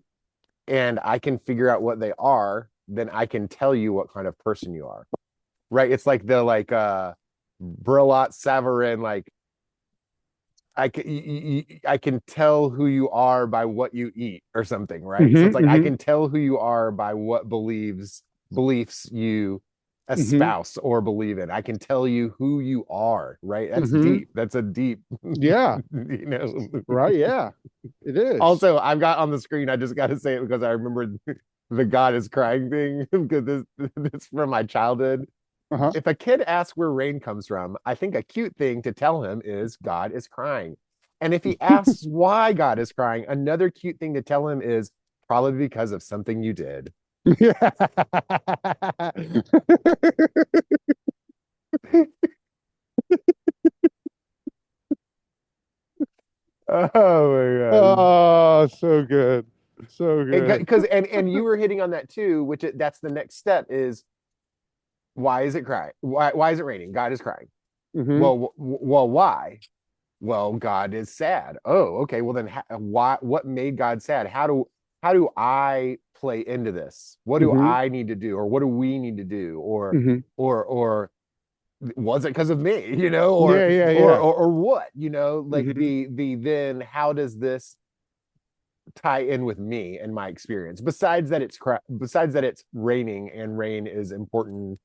and I can figure out what they are, then I can tell you what kind of person you are. Right? It's like the Brillat Savarin, like I can tell who you are by what you eat or something, right? So it's Mm-hmm. like I Mm-hmm. can tell who you are by what beliefs you Mm-hmm. espouse or believe in. I can tell you who you are, right? That's Mm-hmm. deep. That's a deep, Yeah. you know. Right. Yeah. It is. Also, I've got on the screen, I just got to say it because I remember the God is crying thing because this from my childhood. Uh-huh. If a kid asks where rain comes from, I think a cute thing to tell him is God is crying. And if he asks why God is crying, another cute thing to tell him is probably because of something you did. Yeah. Oh my Oh, so good. So god. good. Because and you were hitting on that too, which that's the next step is why is it crying? Why is it raining? God is crying. Mm-hmm. Well, why? Well, God is sad. Oh, okay. Well, then why? What made God sad? How do I play into this? What do Mm-hmm. I need to do, or what do we need to do, Mm-hmm. or was it because of me? Yeah, yeah, yeah. Or what? Like Mm-hmm. the then how does this tie in with me and my experience? Besides that it's raining and rain is important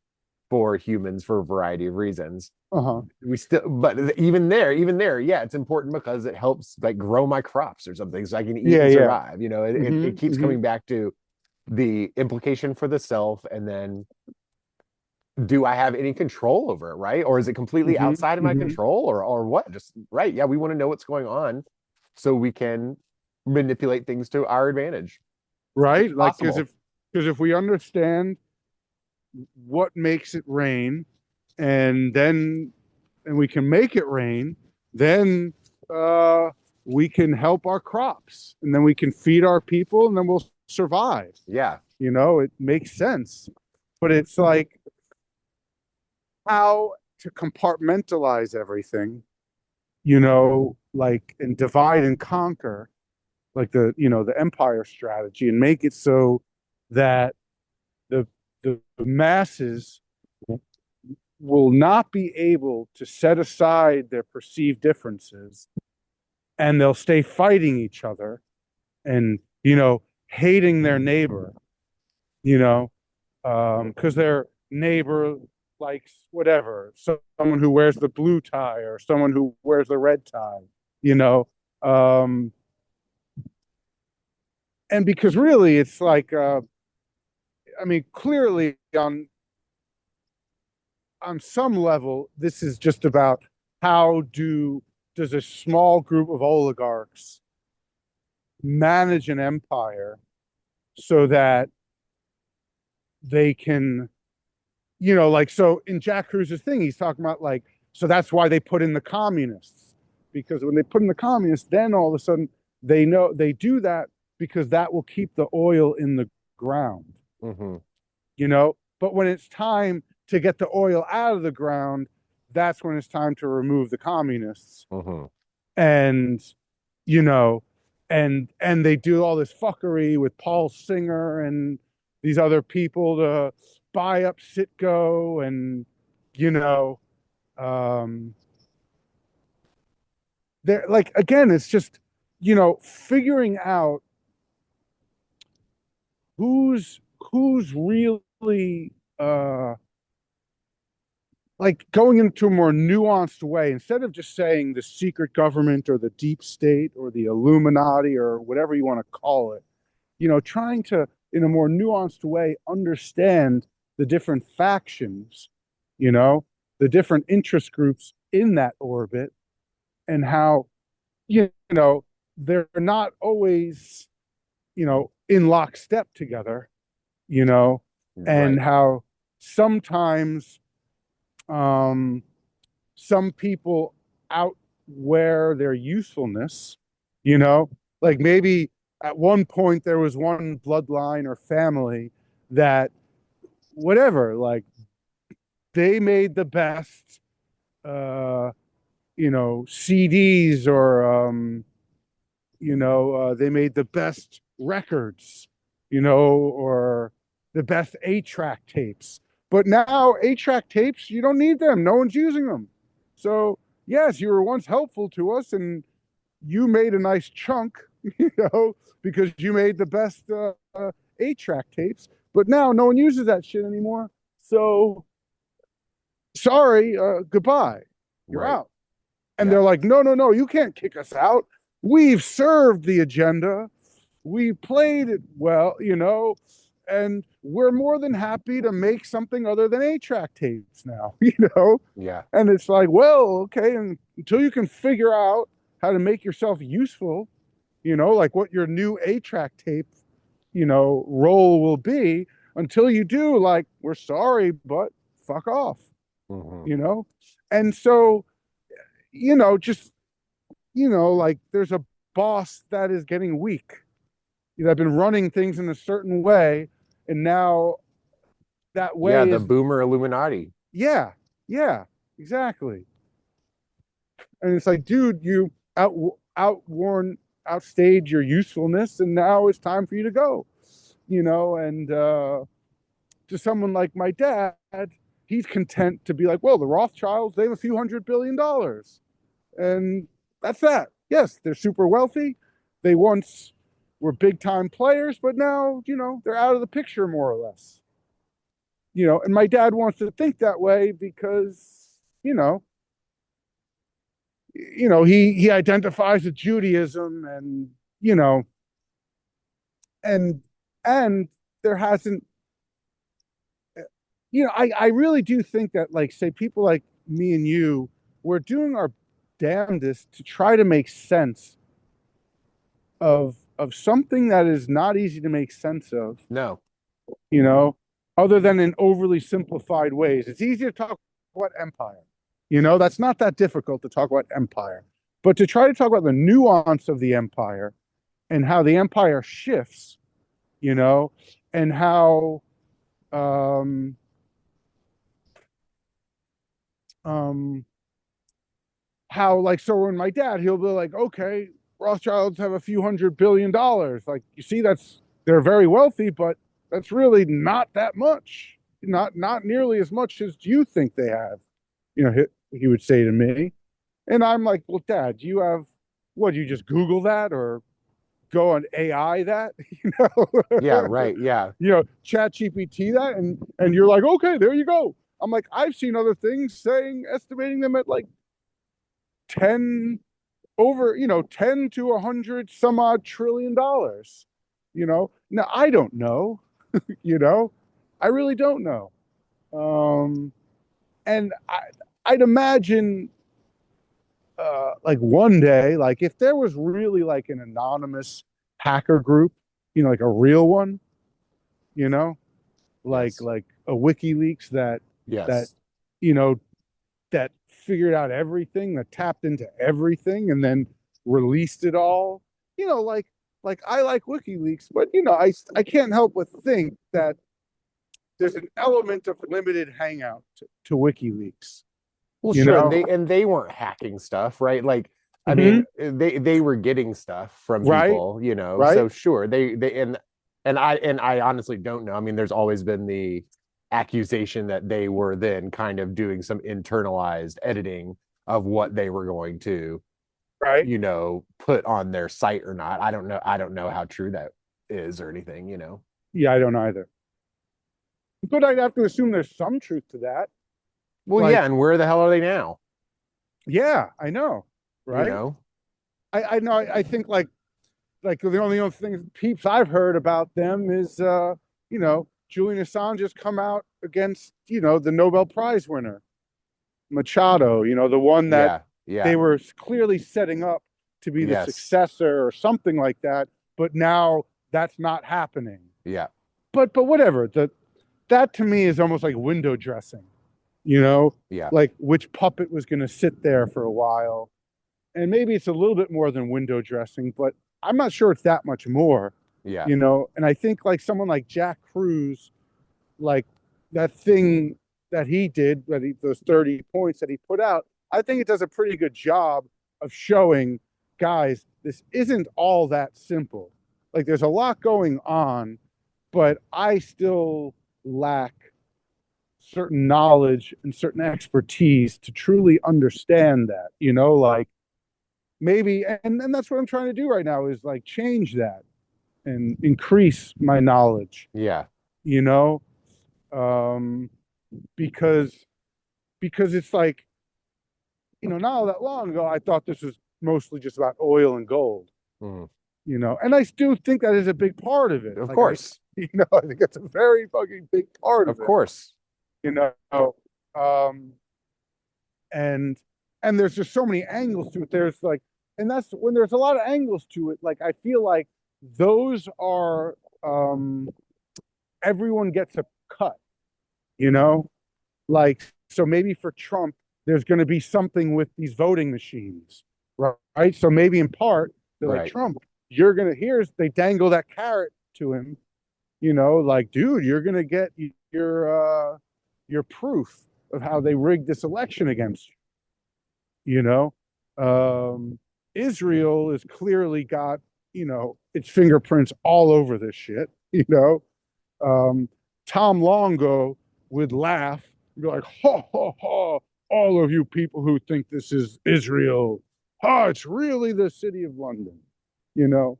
for humans for a variety of reasons. Uh-huh. We still, but even there, yeah, it's important because it helps like grow my crops or something so I can eat Yeah, and yeah. survive. You know, it Mm-hmm. keeps Mm-hmm. coming back to the implication for the self, and then do I have any control over it, right? Or is it completely Mm-hmm. outside of my Mm-hmm. control, or what? Just right, yeah, we want to know what's going on so we can manipulate things to our advantage Right? if Like, possible. because if we understand what makes it rain, and then and we can make it rain, then we can help our crops, and then we can feed our people, and then we'll survive. Yeah. You know, it makes sense. But it's like how to compartmentalize everything, like and divide and conquer, like the empire strategy, and make it so that the the masses will not be able to set aside their perceived differences, and they'll stay fighting each other and hating their neighbor, you know because their neighbor likes whatever, someone who wears the blue tie or someone who wears the red tie, you know um and because really it's like I mean, clearly on some level this is just about how does a small group of oligarchs manage an empire so that they can, like, so in Jack Cruz's thing, he's talking about, like, so that's why they put in the communists, because when they put in the communists, then all of a sudden they know they do that because that will keep the oil in the ground, Mm-hmm. But when it's time to get the oil out of the ground, that's when it's time to remove the communists. Mm-hmm. And, you know, and they do all this fuckery with Paul Singer and these other people to buy up Citgo, and you know, um, they're like, again, it's just figuring out who's really like going into a more nuanced way, instead of just saying the secret government or the deep state or the Illuminati or whatever you want to call it, trying to, in a more nuanced way, understand the different factions, you know, the different interest groups in that orbit, and how, they're not always, in lockstep together, you know, and Right. how sometimes um, some people outwear their usefulness, like maybe at one point there was one bloodline or family that, whatever, like, they made the best CDs, or they made the best records, or the best 8-track tapes. But now 8-track tapes, you don't need them. No one's using them. So yes, you were once helpful to us, and you made a nice chunk, because you made the best 8-track tapes. But now no one uses that shit anymore. So sorry, goodbye. You're Right. out. And Yeah. they're like, no, no, no, you can't kick us out. We've served the agenda. We played it well, and we're more than happy to make something other than 8-track tapes now, Yeah. And it's like, well, okay, and until you can figure out how to make yourself useful, like what your new 8-track tape, role will be, until you do, like, we're sorry, but fuck off, Mm-hmm. you know? And so, just, like, there's a boss that is getting weak. I've been running things in a certain way, and now that Yeah, way the is, boomer Illuminati. yeah, yeah, exactly. And it's like, dude, you outworn, outstayed your usefulness, and now it's time for you to go. And to someone like my dad, he's content to be like, well, the Rothschilds, they have a few $100 billion, and that's that. Yes, they're super wealthy. They once were big time players, but now, they're out of the picture, more or less. and my dad wants to think that way because, he identifies with Judaism, and you know and and there hasn't, I really do think that, like, say, people like me and you, we're doing our damnedest to try to make sense of something that is not easy to make sense of, No. you know, other than in overly simplified ways. It's easy to talk about empire. That's not that difficult to talk about empire. But to try to talk about the nuance of the empire and how the empire shifts, and um um how, like, so when my dad, he'll be like, okay, Rothschilds have a few $100 billion. Like, you see, they're very wealthy, but that's really not that much. Not nearly as much as you think they have. He would say to me. And I'm like, well, Dad, do you have, what, do you just Google that or go on AI that? Yeah, right. Yeah. Chat GPT that, and you're like, okay, there you go. I'm like, I've seen other things estimating them at like 10 10 to 100 some odd $1 trillion. Now I don't know. I really don't know. And I'd imagine, like, one day, like, if there was really like an anonymous hacker group, like a real one, you know, Yes. like a WikiLeaks that Yes. you know that figured out everything, that tapped into everything, and then released it all. Like I like WikiLeaks, but I can't help but think that there's an element of limited hangout to WikiLeaks. Well, You sure, and know, they weren't hacking stuff, right? Like, I mean, mm-hmm. they were getting stuff from Right, people, right, so sure, they and I honestly don't know. I mean, there's always been the accusation that they were then kind of doing some internalized editing of what they were going to, right. put on their site or not. I don't know how true that is or anything. Yeah, I don't either. But I'd have to assume there's some truth to that. Well, yeah, Like, and where the hell are they now? yeah, I know, You right? know? I know. I think, like the only thing peeps I've heard about them is, Julian Assange has come out against, the Nobel Prize winner, Machado, the one that Yeah, yeah, they were clearly setting up to be the yes, successor or something like that, but now that's not happening. yeah, But whatever. That to me is almost like window dressing, you know, yeah, like which puppet was going to sit there for a while. And maybe it's a little bit more than window dressing, but I'm not sure it's that much more, yeah, And I think, like, someone like Jack Cruz, like, that thing that he did, those 30 points that he put out, I think it does a pretty good job of showing, guys, this isn't all that simple. Like, there's a lot going on, but I still lack certain knowledge and certain expertise to truly understand that, like, maybe, and that's what I'm trying to do right now, is like change that and increase my knowledge, yeah, you know um because it's like, not all that long ago I thought this was mostly just about oil and gold, mhm. and I still think that is a big part of it. Of Like, course, I think it's a very fucking big part of of it, course, you know um and there's just so many angles to it. There's like, and that's when there's a lot of angles to it, like, I feel like those are, everyone gets a cut, you know like, so maybe for Trump there's going to be something with these voting machines, right? So maybe in part they're like, right, Trump, you're going to, they dangle that carrot to him, like, dude, you're going to get your proof of how they rigged this election against you. you know Israel has clearly got, its fingerprints all over this shit. um Tom Longo would laugh and be like, ha ha ha, all of you people who think this is Israel, it's really the city of London. you know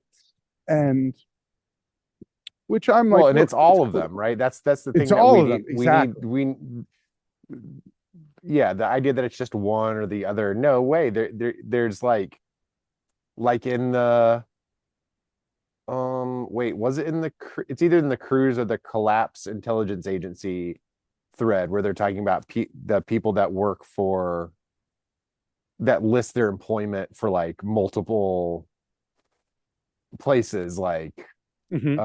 and which I'm Well, like, and look, it's all it's of them, cool. right? That's the It's thing that all of them, we need exactly. we yeah, the idea that it's just one or the other. No way. There's like in the wait, was it in the it's either in the cruise or the collapse intelligence agency thread where they're talking about the people that work for that list their employment for like multiple places, like Hmm.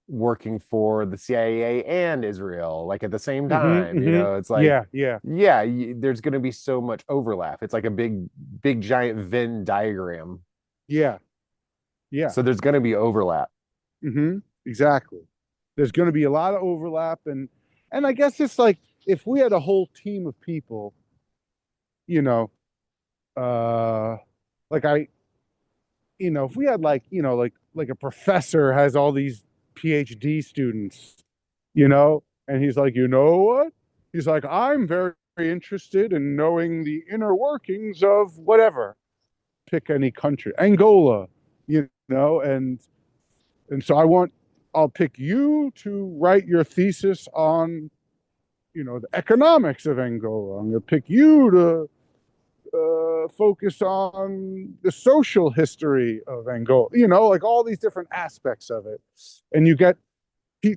working for the CIA and Israel like at the same Hmm. time. Hmm. It's like, Yeah, yeah, yeah, there's going to be so much overlap. It's like a big giant Venn diagram, yeah, yeah. so there's going to be overlap. Hmm. Exactly. There's going to be a lot of overlap, and I guess it's like if we had a whole team of people, you know, uh, like if we had like, like a professor has all these PhD students, and he's like, you know what? He's like, I'm very interested in knowing the inner workings of whatever. Pick any country, Angola, and so I'll pick you to write your thesis on, the economics of Angola. I'm going to pick you to focus on the social history of Angola, like all these different aspects of it. And you get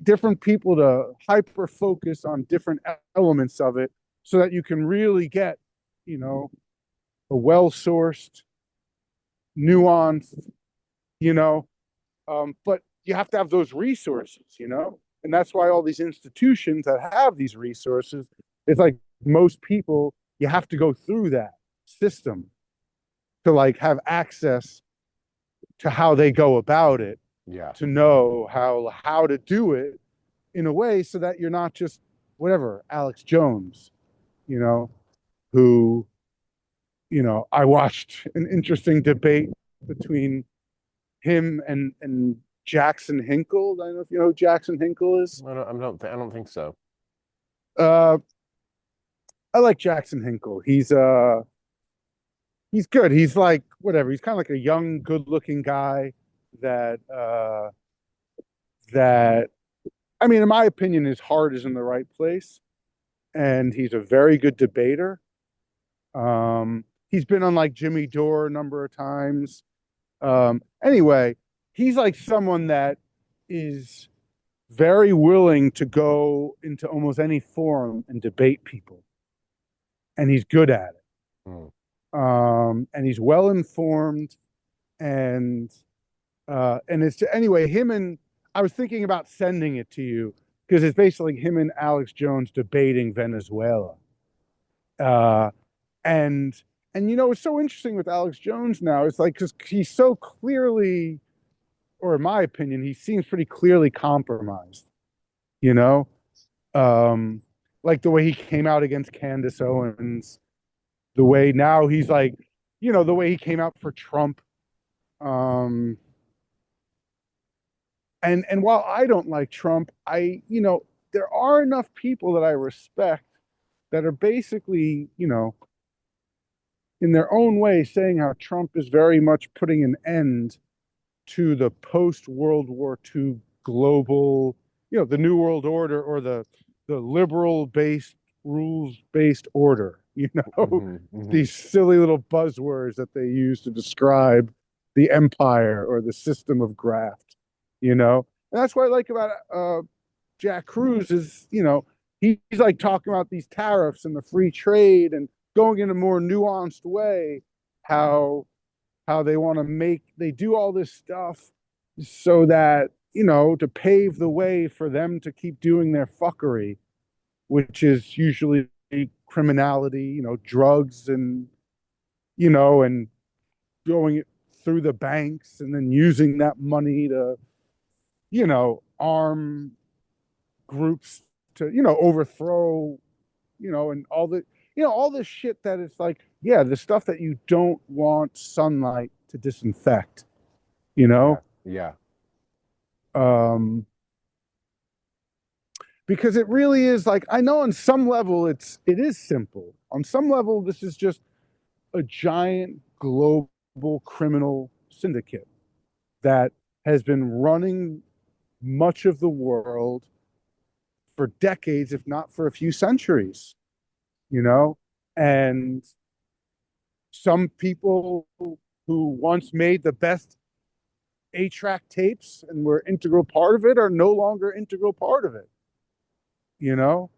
different people to hyper focus on different elements of it so that you can really get, a well sourced, nuanced, but you have to have those resources, and that's why all these institutions that have these resources, it's like most people, you have to go through that system to like have access to how they go about it, Yeah. to know how to do it in a way so that you're not just whatever Alex Jones, you know, who, I watched an interesting debate between him and Jackson Hinkle. I don't know if you know who Jackson Hinkle is. I don't think so. Uh, I like Jackson Hinkle. He's good. He's like whatever. He's kind of like a young, good-looking guy that that I mean, in my opinion, his heart is in the right place, and he's a very good debater. He's been on like Jimmy Dore a number of times. Anyway, he's like someone that is very willing to go into almost any forum and debate people, and he's good at it. Mm. And he's well informed, and it's anyway him and I was thinking about sending it to you because it's basically him and Alex Jones debating Venezuela. Uh, and it's so interesting with Alex Jones now. It's like because he's so clearly, or in my opinion, he seems pretty clearly compromised. You know, um, like the way he came out against Candace Owens, the way now he's like, the way he came out for Trump. Um, and while I don't like Trump, there are enough people that I respect that are basically, in their own way saying how Trump is very much putting an end to the post World War II global, the New World Order or the liberal based rules based order, Hmm. Hmm. these silly little buzzwords that they use to describe the empire or the system of graft, And that's what I like about Jack Cruz is, he's like talking about these tariffs and the free trade and going in a more nuanced way, how they do all this stuff so that, to pave the way for them to keep doing their fuckery, which is usually criminality, drugs and going through the banks and then using that money to, arm groups to, overthrow, and all this shit that it's like, yeah, the stuff that you don't want sunlight to disinfect, you Yeah. know? Yeah. Um, because it really is like, I know on some level it is simple. On some level, this is just a giant global criminal syndicate that has been running much of the world for decades, if not for a few centuries, you know? And some people who once made the best 8-track tapes and were integral part of it are no longer integral part of it, you know?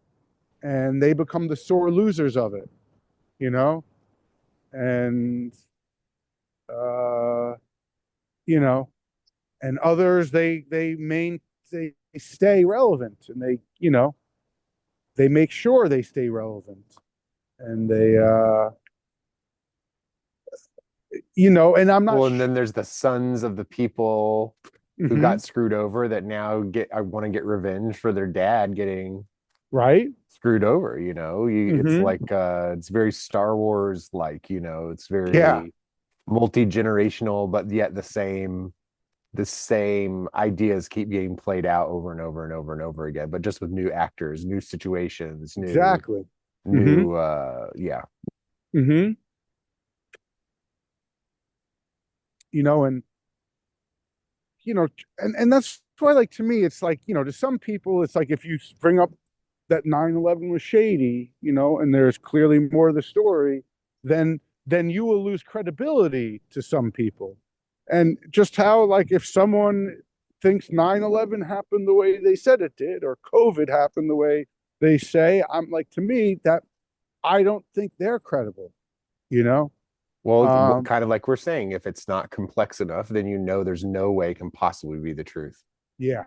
And they become the sore losers of it, you know? And, uh, you know, and others, they stay relevant, and they make sure they stay relevant, and and I'm not Well, and then there's the sons of the people who got screwed over that now I want to get revenge for their dad getting right. screwed over, it's like it's very Star Wars like, it's Yeah, very multi-generational, but yet the same ideas keep getting played out over and over and over and over again, but just with new actors, new situations, exactly. new yeah. Mm-hmm. And and that's why, like, to me, it's like, to some people, it's like if you bring up that 9/11 was shady, and there's clearly more of the story, then you will lose credibility to some people. And just how, like, if someone thinks 9/11 happened the way they said it did, or COVID happened the way they say, I'm like, to me, that I don't think they're credible, you know? Well, Um, kind of like we're saying, if it's not complex enough, then there's no way it can possibly be the truth. yeah,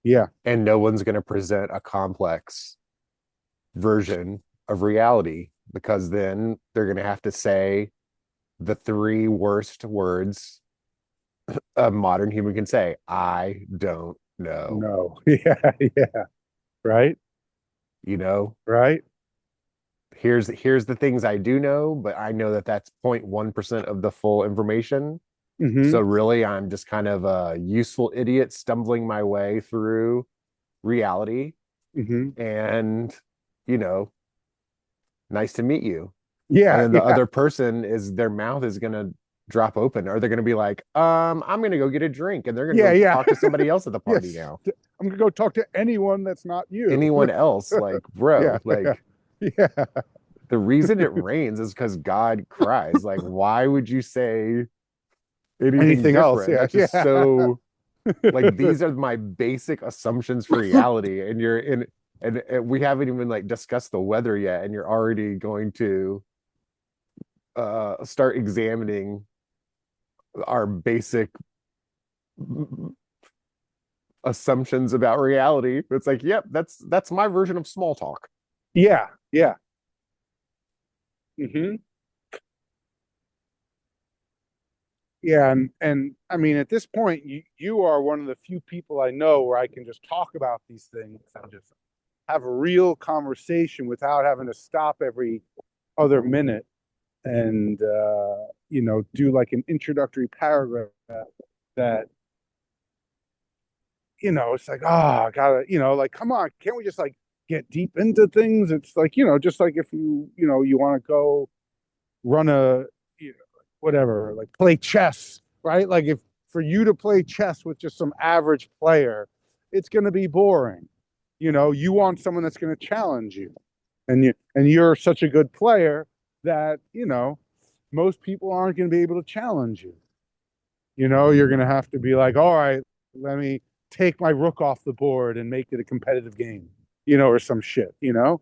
yeah, And no one's going to present a complex version of reality, because then they're going to have to say the three worst words a modern human can say: I don't know. no, yeah, yeah, right, You know, right. here's the things I do know, but I know that that's 0.1% of the full information. So Mm-hmm, really, I'm just kind of a useful idiot stumbling my way through reality. mm-hmm. And, you know, nice to meet you. And Yeah, then the yeah, other person is their mouth is gonna drop open, or they're gonna be like, I'm gonna go get a drink, and they're gonna yeah, go yeah. talk to somebody else at the party Yes, now. I'm gonna go talk to anyone that's not you. Anyone else, like, Yeah, bro, yeah, like yeah. the reason it rains is because God cries. Like, why would you say anything Anything else? different? Yeah, That's just yeah. so, like, these are my basic assumptions for reality, and you're in, and we haven't even like discussed the weather yet, and you're already going to start examining our basic assumptions about reality. It's like, yep, that's my version of small talk. Yeah, yeah. Hmm. Yeah, and I mean, at this point, you are one of the few people I know where I can just talk about these things and just have a real conversation without having to stop every other minute and do like an introductory paragraph that it's like, oh, I gotta, like, come on, can't we just like get deep into things? It's like, just like if you want to go run whatever, like play chess, right? Like, if for you to play chess with just some average player, it's going to be boring. You want someone that's going to challenge you, and you're such a good player that most people aren't going to be able to challenge you. You're going to have to be like, all right, let me take my rook off the board and make it a competitive game, or some shit.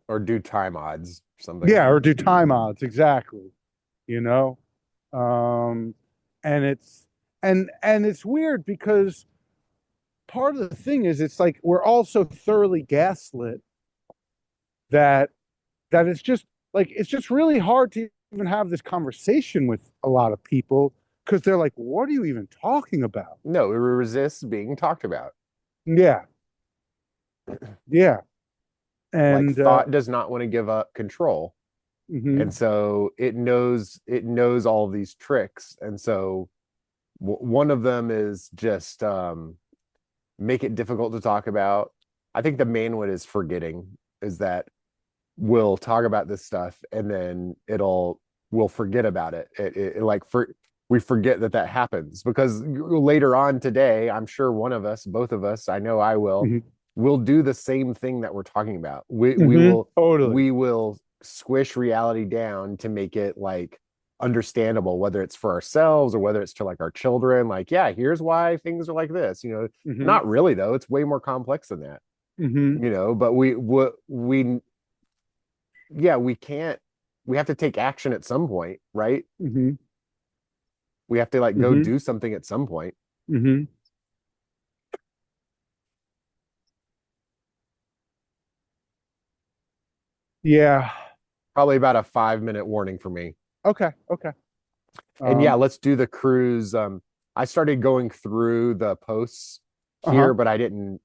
Or do time odds or something. Yeah, or do time odds, exactly. You know, um, and it's weird because part of the thing is, it's like we're all so thoroughly gaslit that it's just really hard to even have this conversation with a lot of people because they're like, what are you even talking about? No, it resists being talked about. Yeah, yeah. Like, And thought does not want to give up control. mhm, And so it knows all of these tricks. And so one of them is just make it difficult to talk about. I think the main one is forgetting, is that we'll talk about this stuff and then we'll forget about it. Like, we forget that happens, because later on today, I'm sure one of us, both of us, I know I will do the same thing that we're talking about. Totally. We will squish reality down to make it like understandable, whether it's for ourselves or whether it's to like our children. Like, yeah, here's why things are like this. Hmm. Not really though. It's way more complex than that. Hmm. But we yeah, we can't. We have to take action at some point, right? Hmm. We have to like go Hmm. do something at some point. Hmm. Yeah. Probably about a 5-minute warning for me. Okay. Okay. And yeah, Um, let's do the cruise. I started going through the posts uh-huh. here, but I didn't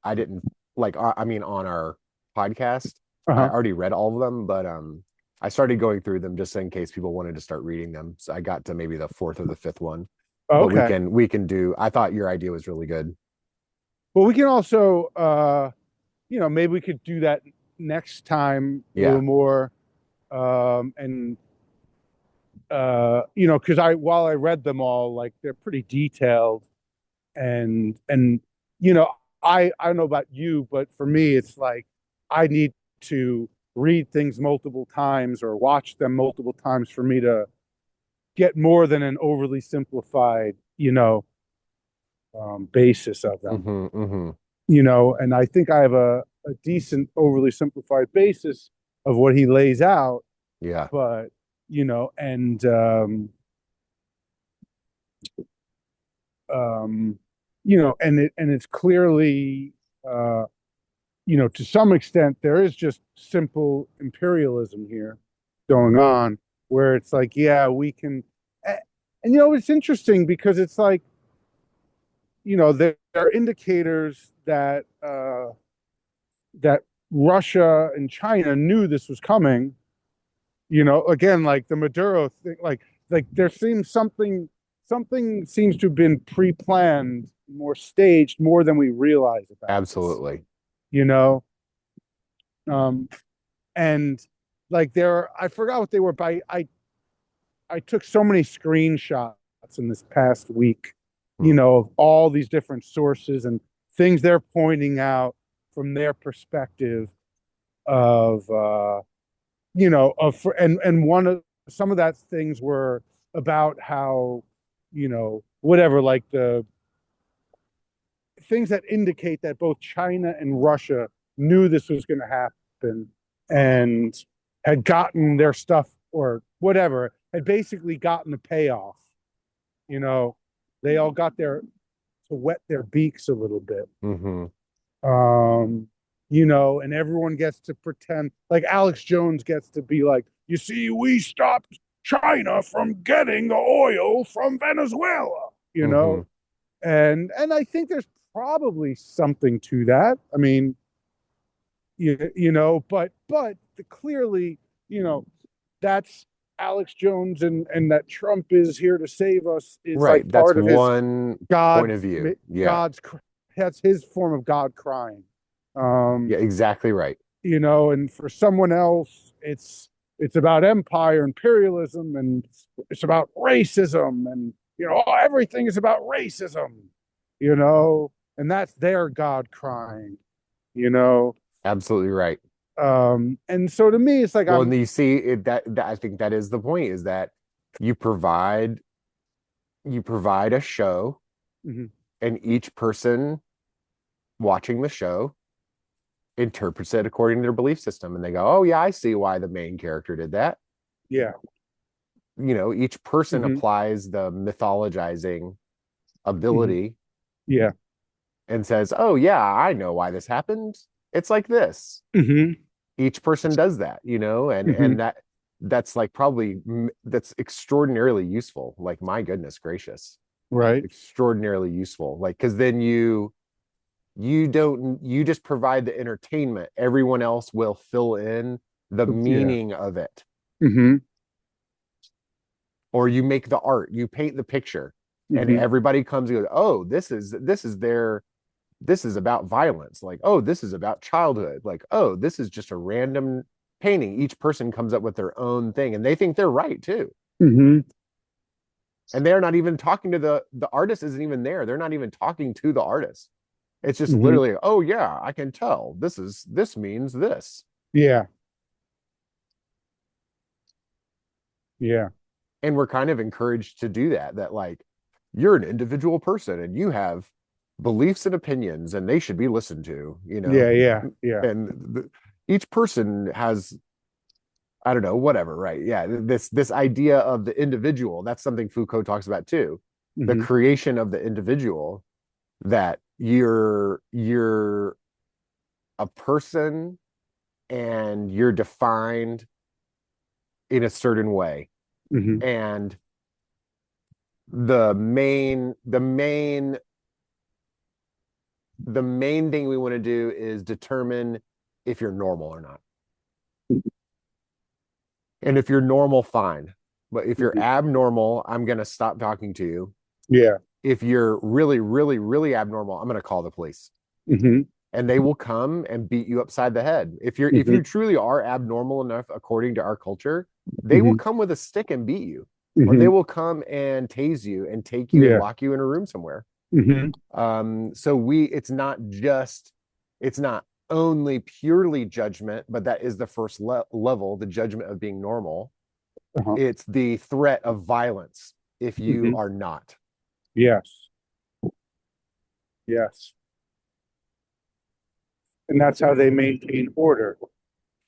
like, I mean, on our podcast, I Uh-huh. already read all of them, but I started going through them just in case people wanted to start reading them. So I got to maybe the fourth or the fifth one, but we Okay. can we can do. I thought your idea was really good. Well, we can also maybe we could do that next time a little Yeah, more. And because while I read them all, like they're pretty detailed, and you know, I don't know about you, but for me, it's like I need to read things multiple times or watch them multiple times for me to get more than an overly simplified, basis of them. mm-hmm. And I think I have a decent overly simplified basis of what he lays out, Yeah, but and um, and it's clearly to some extent there is just simple imperialism here going on, where it's like, yeah, we can, and it's interesting because it's like, there are indicators that Russia and China knew this was coming. Again, like the Maduro thing, like there seems something seems to have been pre-planned, more staged, more than we realize about this. absolutely. You know, um, and like I forgot what they were. But I took so many screenshots in this past week, Hmm. of all these different sources and things they're pointing out from their perspective of and one of some of that things were about how whatever, like the things that indicate that both China and Russia knew this was going to happen and had gotten their stuff, or whatever, had basically gotten the payoff. you know they all got their to wet their beaks a little bit. Mm-hmm. And everyone gets to pretend, like Alex Jones gets to be like, you see, we stopped China from getting the oil from Venezuela, Mm-hmm. and I think there's probably something to that. I mean, but clearly, that's Alex Jones, and that Trump is here to save us is like Right. That's part of his one point God, of view. Yeah. God's, that's his form of God crying. Um, Yeah, exactly right. and for someone else, it's about empire, imperialism, and it's about racism, and everything is about racism, and that's their God crying, you know. Absolutely right. And so to me, it's like Well, and you see it, that I think that is the point, is that you provide you provide a show, Mhm. and each person watching the show interprets it according to their belief system, and they go, oh yeah, I see why the main character did that. Yeah. Each person Hmm. applies the mythologizing Hmm. ability Yeah. and says, oh yeah, I know why this happened. It's like this. Hmm. Each person does that, and Hmm. that's like probably that's extraordinarily useful. Like, my goodness gracious, Right. extraordinarily useful. Like, because then you just provide the entertainment, everyone else will fill in the Yeah. meaning of it. Hmm. Or you make the art, you paint the picture, and Hmm. everybody comes and goes, oh, this is about violence, like, oh, this is about childhood, like, oh, this is just a random painting. Each person comes up with their own thing, and they think they're right too. Hmm. And they're not even talking to the artist isn't even there. They're not even talking to the artist. It's just Hmm. literally, oh yeah, I can tell. This means this. Yeah. Yeah. And we're kind of encouraged to do that, that like you're an individual person and you have beliefs and opinions and they should be listened to, you know. Yeah. Yeah. Yeah. And each person has, I don't know, whatever, right? Yeah, this idea of the individual, that's something Foucault talks about too. The Hmm. creation of the individual, that you're a person and you're defined in a certain way. Hmm. And the main thing we want to do is determine if you're normal or not. And if you're normal, fine. But if you're abnormal, I'm going to stop talking to you. Yeah. If you're really, really, really abnormal, I'm going to call the police. Hmm. And they will come and beat you upside the head. If you truly are abnormal enough, according to our culture, they will Hmm. come with a stick and beat you, or they Hmm. will come and tase you and take you and Yeah. lock you in a room somewhere. Hmm. So it's not only purely judgment, but that is the first level, the judgment of being normal. Uh-huh. It's the threat of violence if you Hmm. are not. Yes. Yes. And that's how they maintain order.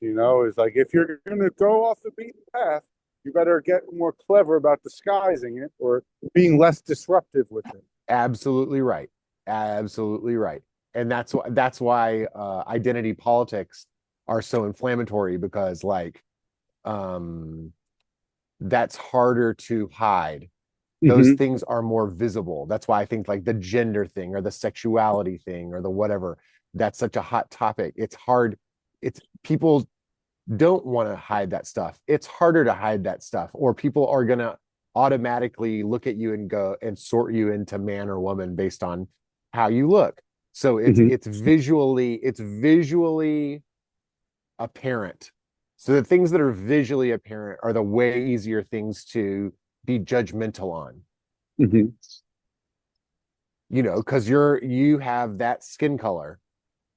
Is like if you're going to go off the beaten path, you better get more clever about disguising it or being less disruptive with it. Absolutely right. Absolutely right. And that's why identity politics are so inflammatory, because like um that's harder to hide. Those Hmm. things are more visible. That's why I think like the gender thing or the sexuality thing or the whatever, that's such a hot topic. It's hard. It's people don't want to hide that stuff. It's harder to hide that stuff, or people are going to automatically look at you and go and sort you into man or woman based on how you look. So Hmm. it's visually apparent. So the things that are visually apparent are the way easier things to be judgmental on. Hmm. Because you have that skin color.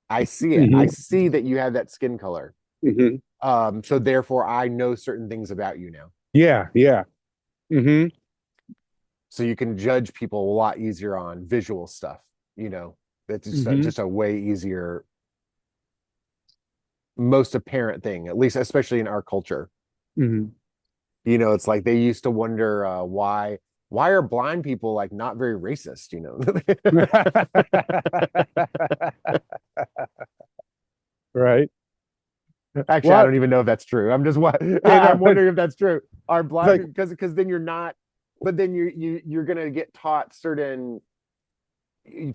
I see it. I Hmm. see that you have that skin color. Hmm. So therefore I know certain things about you now. Yeah. Yeah. Hmm. So you can judge people a lot easier on visual stuff. That's Hmm. just a way easier, most apparent thing, at least especially in our culture. Hmm. It's like they used to wonder why are blind people like not very racist, Right. Actually, I What? don't even know if that's true. I'm just what Yeah. No. I'm wondering if that's true. Are It's like, blind, because then you're not, but then you're gonna get taught certain,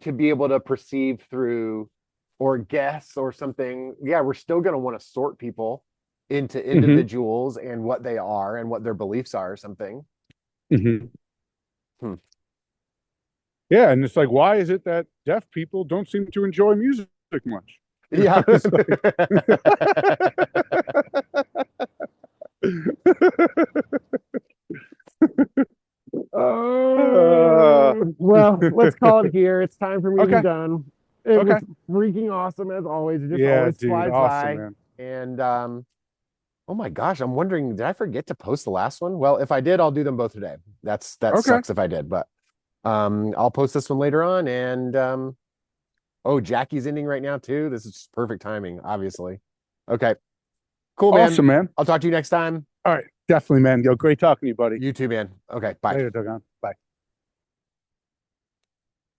to be able to perceive through or guess or something. Yeah, we're still gonna want to sort people into hmm. individuals and what they are and what their beliefs are or something. Hmm. Hmm. Yeah. And it's like, why is it that deaf people don't seem to enjoy music much? Yeah. It's like, Well, let's call it here. It's time for me to be okay. done. It was Okay. freaking awesome as always. It just Yeah, always dude. flies Awesome, by. man. And oh my gosh, I'm wondering, did I forget to post the last one? Well, if I did, I'll do them both today. That Okay. sucks if I did, but I'll post this one later on. And oh, Jackie's ending right now too. This is just perfect timing, obviously. Okay, cool, man. Awesome, man. I'll talk to you next time. All right. Definitely, man. Yo, great talking to you, buddy. You too, man. Okay, bye. Later, Dogon. Bye.